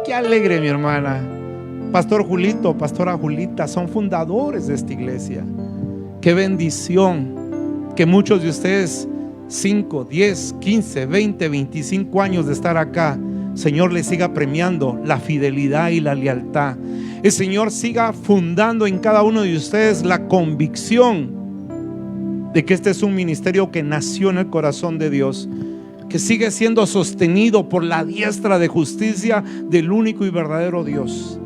Qué alegre, mi hermana. Pastor Julito, pastora Julita, son fundadores de esta iglesia. Qué bendición que muchos de ustedes, 5, 10, 15, 20, 25 años de estar acá, Señor les siga premiando la fidelidad y la lealtad. El Señor siga fundando en cada uno de ustedes la convicción de que este es un ministerio que nació en el corazón de Dios. que sigue siendo sostenido por la diestra de justicia del único y verdadero Dios.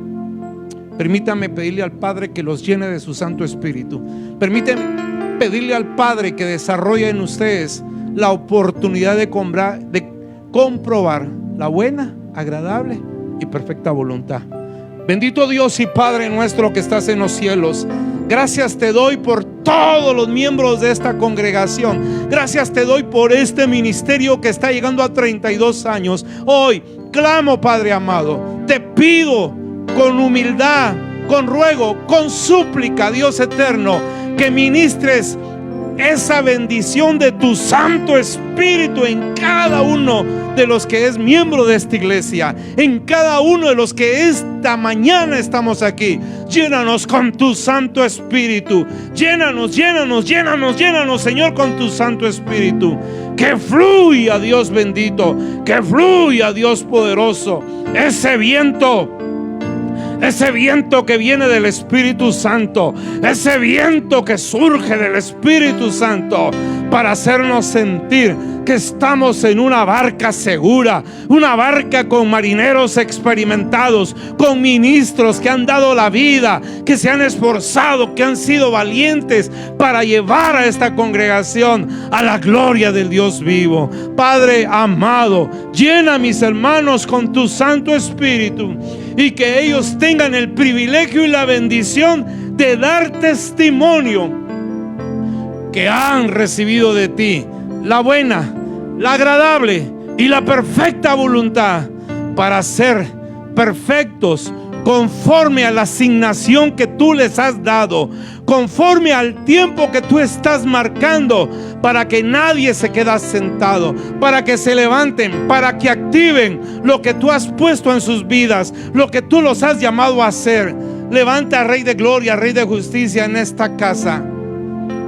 Permítame pedirle al Padre que los llene de su Santo Espíritu. Permítame pedirle al Padre que desarrolle en ustedes la oportunidad de comprobar la buena, agradable y perfecta voluntad. Bendito Dios y Padre nuestro que estás en los cielos, gracias te doy por todos los miembros de esta congregación. Gracias te doy por este ministerio que está llegando a 32 años. Hoy clamo, Padre amado, te pido con humildad, con ruego, con súplica, Dios eterno, que ministres esa bendición de tu Santo Espíritu en cada uno de los que es miembro de esta iglesia, en cada uno de los que esta mañana estamos aquí. Llénanos con tu Santo Espíritu. Llénanos, Señor, con tu Santo Espíritu. Que fluya, Dios bendito, que fluya, Dios poderoso, ese viento que viene del Espíritu Santo, ese viento que surge del Espíritu Santo, para hacernos sentir que estamos en una barca segura, una barca con marineros experimentados, con ministros que han dado la vida, que se han esforzado, que han sido valientes para llevar a esta congregación a la gloria del Dios vivo. Padre amado, llena a mis hermanos con tu Santo Espíritu, y que ellos tengan el privilegio y la bendición de dar testimonio que han recibido de ti la buena, la agradable y la perfecta voluntad, para ser perfectos conforme a la asignación que tú les has dado, conforme al tiempo que tú estás marcando, para que nadie se quede sentado, para que se levanten, para que activen lo que tú has puesto en sus vidas, lo que tú los has llamado a hacer. Levanta, Rey de Gloria, Rey de Justicia, en esta casa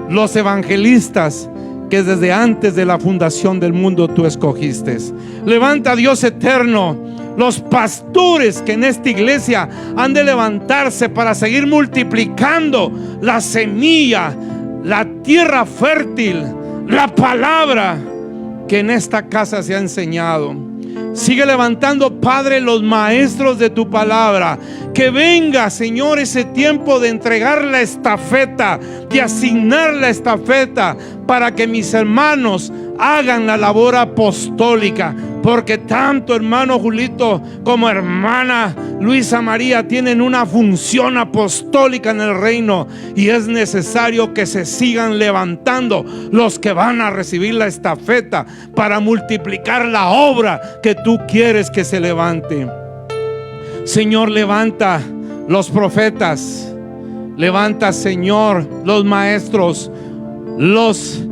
los evangelistas que desde antes de la fundación del mundo tú escogiste. Levanta, Dios eterno, los pastores que en esta iglesia han de levantarse para seguir multiplicando la semilla, la tierra fértil, la palabra que en esta casa se ha enseñado. Sigue levantando, Padre, los maestros de tu palabra. Que venga, Señor, ese tiempo de entregar la estafeta, de asignar la estafeta, para que mis hermanos hagan la labor apostólica. Porque tanto hermano Julito como hermana Luisa María tienen una función apostólica en el reino, y es necesario que se sigan levantando los que van a recibir la estafeta para multiplicar la obra que tú quieres que se levante. Señor, levanta los profetas, levanta, Señor, los maestros, los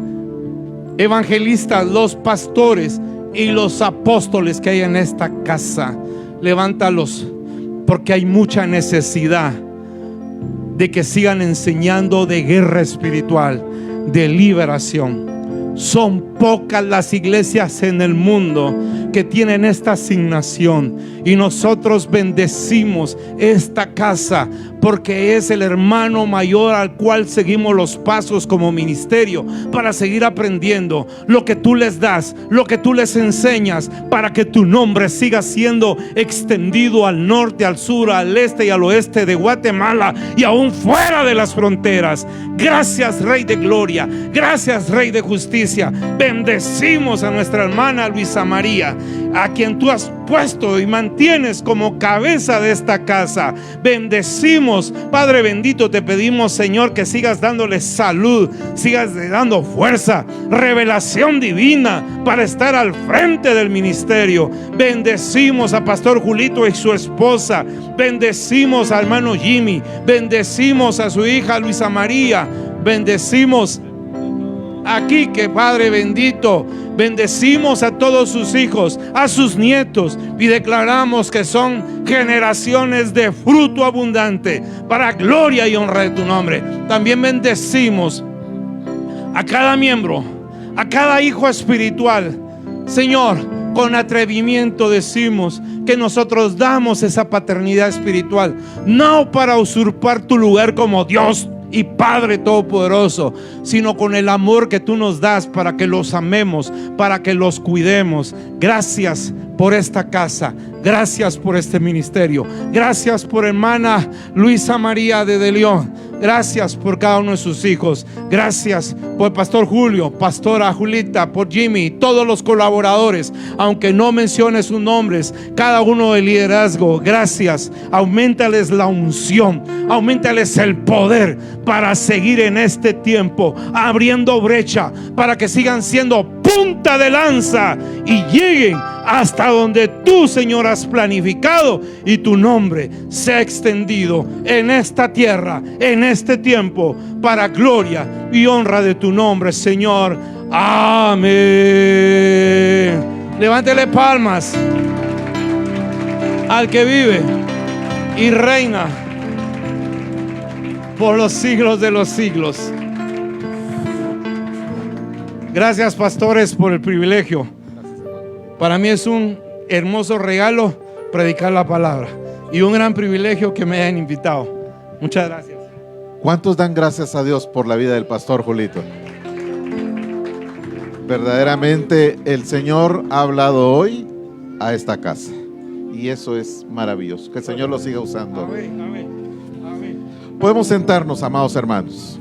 evangelistas, los pastores y los apóstoles que hay en esta casa. Levántalos, porque hay mucha necesidad de que sigan enseñando de guerra espiritual, de liberación. Son pocas las iglesias en el mundo que tienen esta asignación, y nosotros bendecimos esta casa porque es el hermano mayor al cual seguimos los pasos como ministerio, para seguir aprendiendo lo que tú les das, lo que tú les enseñas, para que tu nombre siga siendo extendido al norte, al sur, al este y al oeste de Guatemala, y aún fuera de las fronteras. Gracias, Rey de Gloria, gracias, Rey de Justicia. Bendecimos a nuestra hermana Luisa María, a quien tú has puesto y mantienes como cabeza de esta casa. Bendecimos, Padre bendito, te pedimos, Señor, que sigas dándole salud, sigas dando fuerza, revelación divina para estar al frente del ministerio. Bendecimos a Pastor Julito y su esposa, bendecimos a hermano Jimmy, bendecimos a su hija Luisa María, bendecimos aquí, que Padre bendito, bendecimos a todos sus hijos, a sus nietos, y declaramos que son generaciones de fruto abundante para gloria y honra de tu nombre. También bendecimos a cada miembro, a cada hijo espiritual. Señor, con atrevimiento decimos que nosotros damos esa paternidad espiritual, no para usurpar tu lugar como Dios y Padre Todopoderoso, sino con el amor que tú nos das para que los amemos, para que los cuidemos. Gracias por esta casa, gracias por este ministerio, gracias por hermana Luisa María de León, gracias por cada uno de sus hijos, gracias por el pastor Julio, pastora Julita, por Jimmy, todos los colaboradores, aunque no mencione sus nombres, cada uno del liderazgo. Gracias, auméntales la unción, auméntales el poder para seguir en este tiempo abriendo brecha, para que sigan siendo punta de lanza y lleguen hasta donde tú, Señor, has planificado, y tu nombre sea extendido en esta tierra, en este tiempo, para gloria y honra de tu nombre, Señor. Amén. Levántele palmas al que vive y reina por los siglos de los siglos. Gracias, pastores, por el privilegio. Para mí es un hermoso regalo predicar la palabra y un gran privilegio que me hayan invitado. Muchas gracias. ¿Cuántos dan gracias a Dios por la vida del pastor Julito? Verdaderamente el Señor ha hablado hoy a esta casa y eso es maravilloso. Que el Señor lo siga usando. Amén, amén, amén. Podemos sentarnos, amados hermanos.